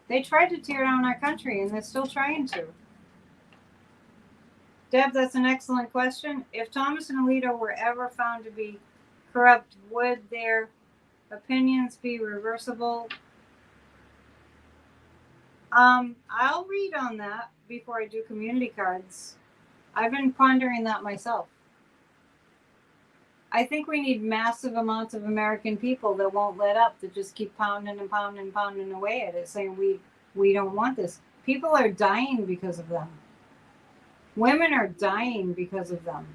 They tried to tear down our country, and they're still trying to. Deb, that's an excellent question. If Thomas and Alito were ever found to be corrupt, would their opinions be reversible? I'll read on that before I do community cards. I've been pondering that myself. I think we need massive amounts of American people that won't let up, that just keep pounding and pounding and pounding away at it, saying we don't want this. People are dying because of them. Women are dying because of them.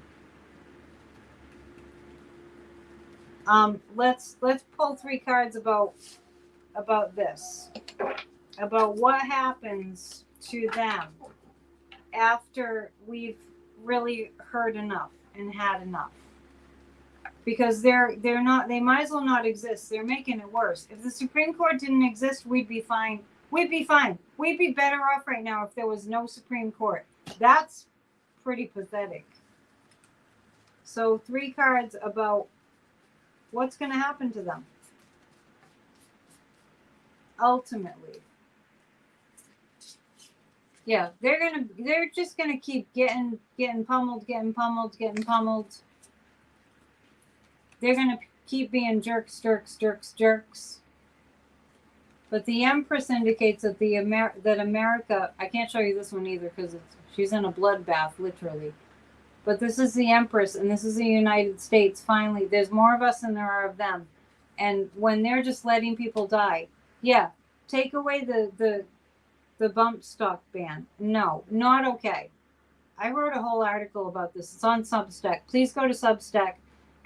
Let's pull 3 cards about this. About what happens to them after we've really heard enough and had enough. Because they're not, they might as well not exist. They're making it worse. If the Supreme Court didn't exist, we'd be fine. We'd be fine. We'd be better off right now if there was no Supreme Court. That's pretty pathetic. So 3 cards about what's going to happen to them. Ultimately. Yeah, they're just gonna keep getting pummeled. They're gonna keep being jerks. But the Empress indicates that that America. I can't show you this one either because she's in a bloodbath, literally. But this is the Empress, and this is the United States. Finally, there's more of us than there are of them. And when they're just letting people die, yeah, take away the bump stock ban. No, not okay. I wrote a whole article about this. It's on Substack. Please go to Substack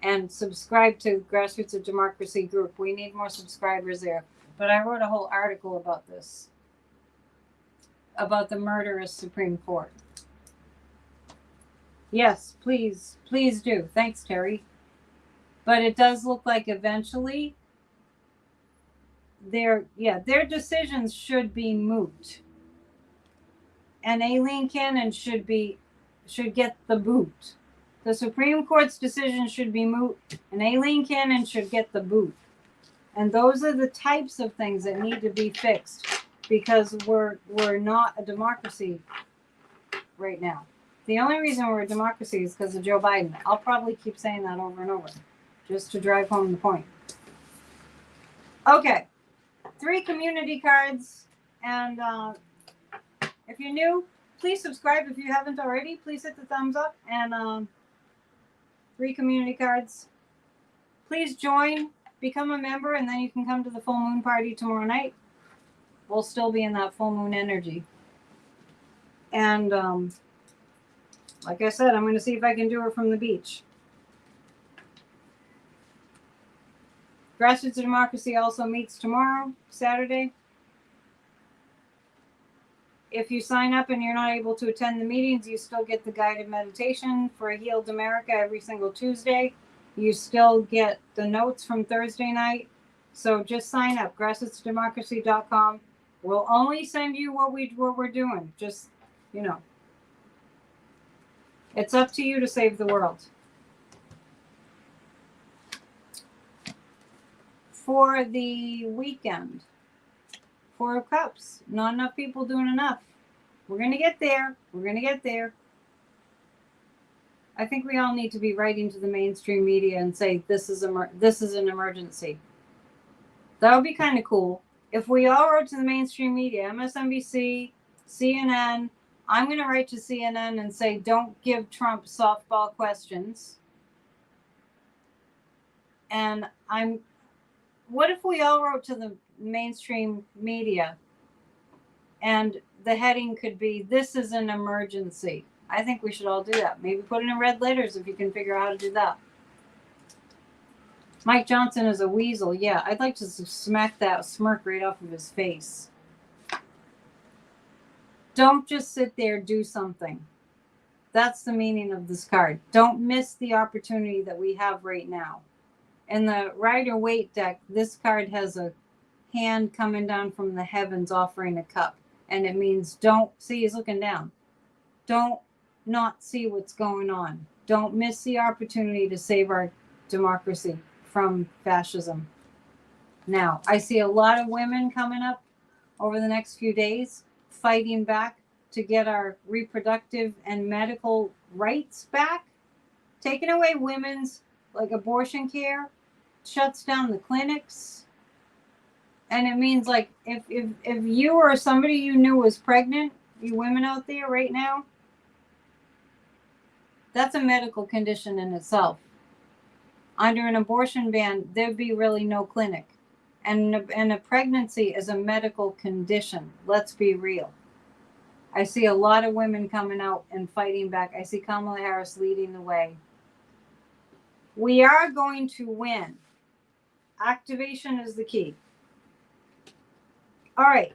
and subscribe to Grassroots of Democracy group. We need more subscribers there. But I wrote a whole article about this, about the murderous Supreme Court. Yes, please do. Thanks, Terry. But it does look like eventually their decisions should be moot. And Aileen Cannon should get the boot. The Supreme Court's decision should be moot, and Aileen Cannon should get the boot. And those are the types of things that need to be fixed because we're not a democracy right now. The only reason we're a democracy is because of Joe Biden. I'll probably keep saying that over and over just to drive home the point. Okay, 3 community cards, and if you're new, please subscribe. If you haven't already, please hit the thumbs up, and 3 community cards. Please join, become a member, and then you can come to the full moon party tomorrow night. We'll still be in that full moon energy. And like I said, I'm going to see if I can do her from the beach. Grassroots of Democracy also meets tomorrow, Saturday. If you sign up and you're not able to attend the meetings, you still get the guided meditation for a Healed America every single Tuesday. You still get the notes from Thursday night. So just sign up, grassrootsdemocracy.com. We'll only send you what we're doing. Just, it's up to you to save the world. For the weekend, 4 of Cups. Not enough people doing enough. We're going to get there. I think we all need to be writing to the mainstream media and say, this is an emergency. That would be kind of cool. If we all wrote to the mainstream media, MSNBC, CNN, I'm going to write to CNN and say, don't give Trump softball questions. And what if we all wrote to the mainstream media and the heading could be, "This is an emergency." I think we should all do that. Maybe put it in red letters if you can figure out how to do that. Mike Johnson is a weasel. Yeah, I'd like to smack that smirk right off of his face. Don't just sit there, do something. That's the meaning of this card. Don't miss the opportunity that we have right now. In the Rider-Waite deck, this card has a hand coming down from the heavens offering a cup. And it means don't, see, he's looking down. Don't not see what's going on. Don't miss the opportunity to save our democracy from fascism. Now, I see a lot of women coming up over the next few days fighting back to get our reproductive and medical rights back. Taking away women's, like, abortion care, shuts down the clinics. And it means, like, if you or somebody you knew was pregnant, you women out there right now, that's a medical condition in itself. Under an abortion ban, there'd be really no clinic. And a pregnancy is a medical condition. Let's be real. I see a lot of women coming out and fighting back. I see Kamala Harris leading the way. We are going to win. Activation is the key. All right.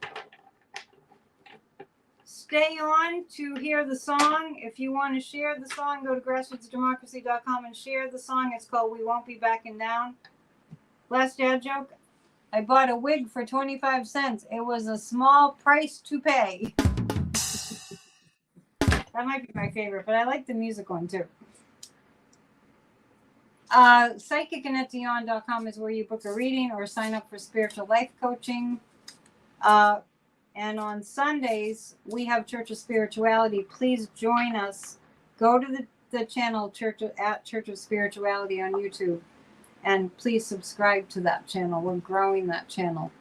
Stay on to hear the song. If you want to share the song, go to grassrootsdemocracy.com and share the song. It's called "We Won't Be Backing Down." Last dad joke. I bought a wig for 25 cents. It was a small price to pay. That might be my favorite, but I like the music one too. PsychicAnnetteDion.com is where you book a reading or sign up for spiritual life coaching. And on Sundays, we have Church of Spirituality. Please join us. Go to the channel Church of Spirituality on YouTube. And please subscribe to that channel. We're growing that channel.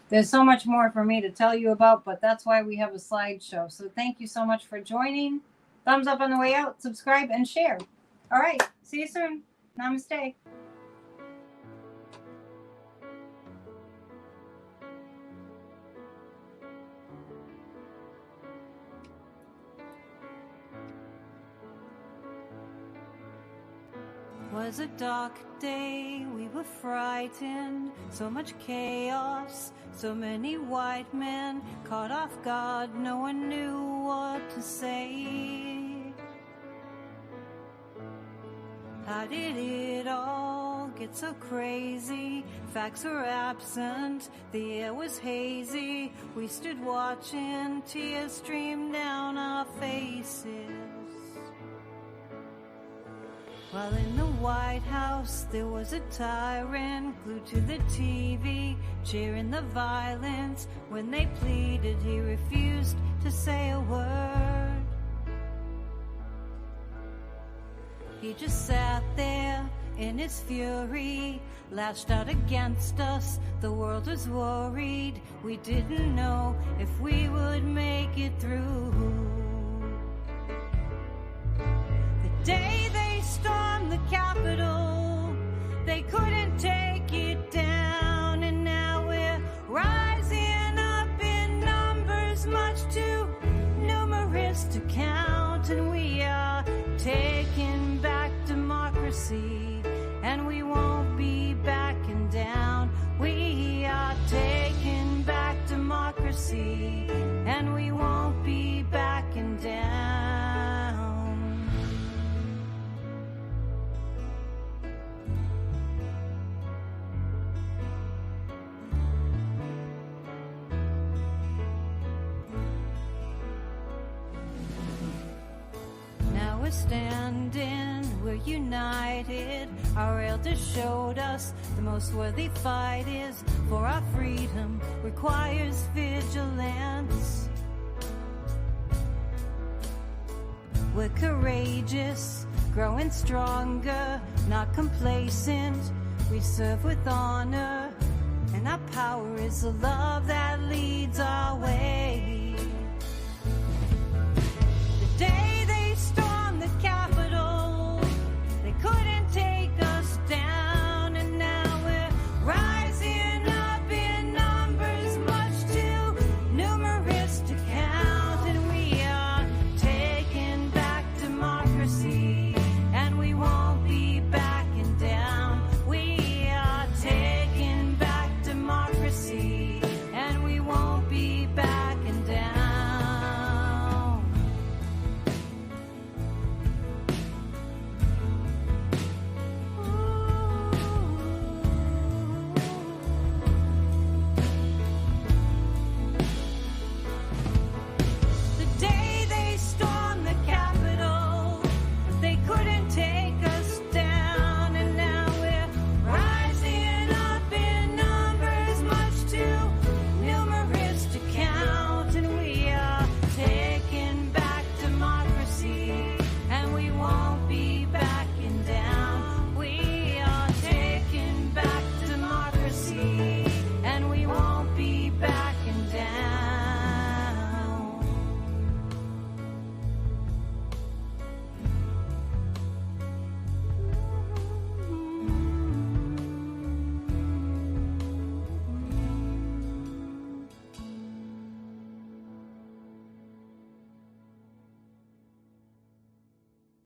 There's so much more for me to tell you about, but that's why we have a slideshow. So thank you so much for joining. Thumbs up on the way out, subscribe, and share. All right. See you soon. Namaste. Was a dark day, we were frightened, so much chaos, so many white men, caught off guard, no one knew what to say. How did it all get so crazy? Facts were absent, the air was hazy, we stood watching, tears streamed down our faces. While in the White House there was a tyrant glued to the TV, cheering the violence. When they pleaded, he refused to say a word. He just sat there in his fury, lashed out against us. The world was worried. We didn't know if we would make it through. The day they stormed the Capitol, they couldn't take it down, and now we're rising up in numbers much too numerous to count, and we are taking back democracy, and we won't be backing down. We are taking back democracy, and we won't be backing down. We're standing, we're united. Our elders showed us the most worthy fight is for our freedom, requires vigilance. We're courageous, growing stronger, not complacent. We serve with honor, and our power is the love that leads our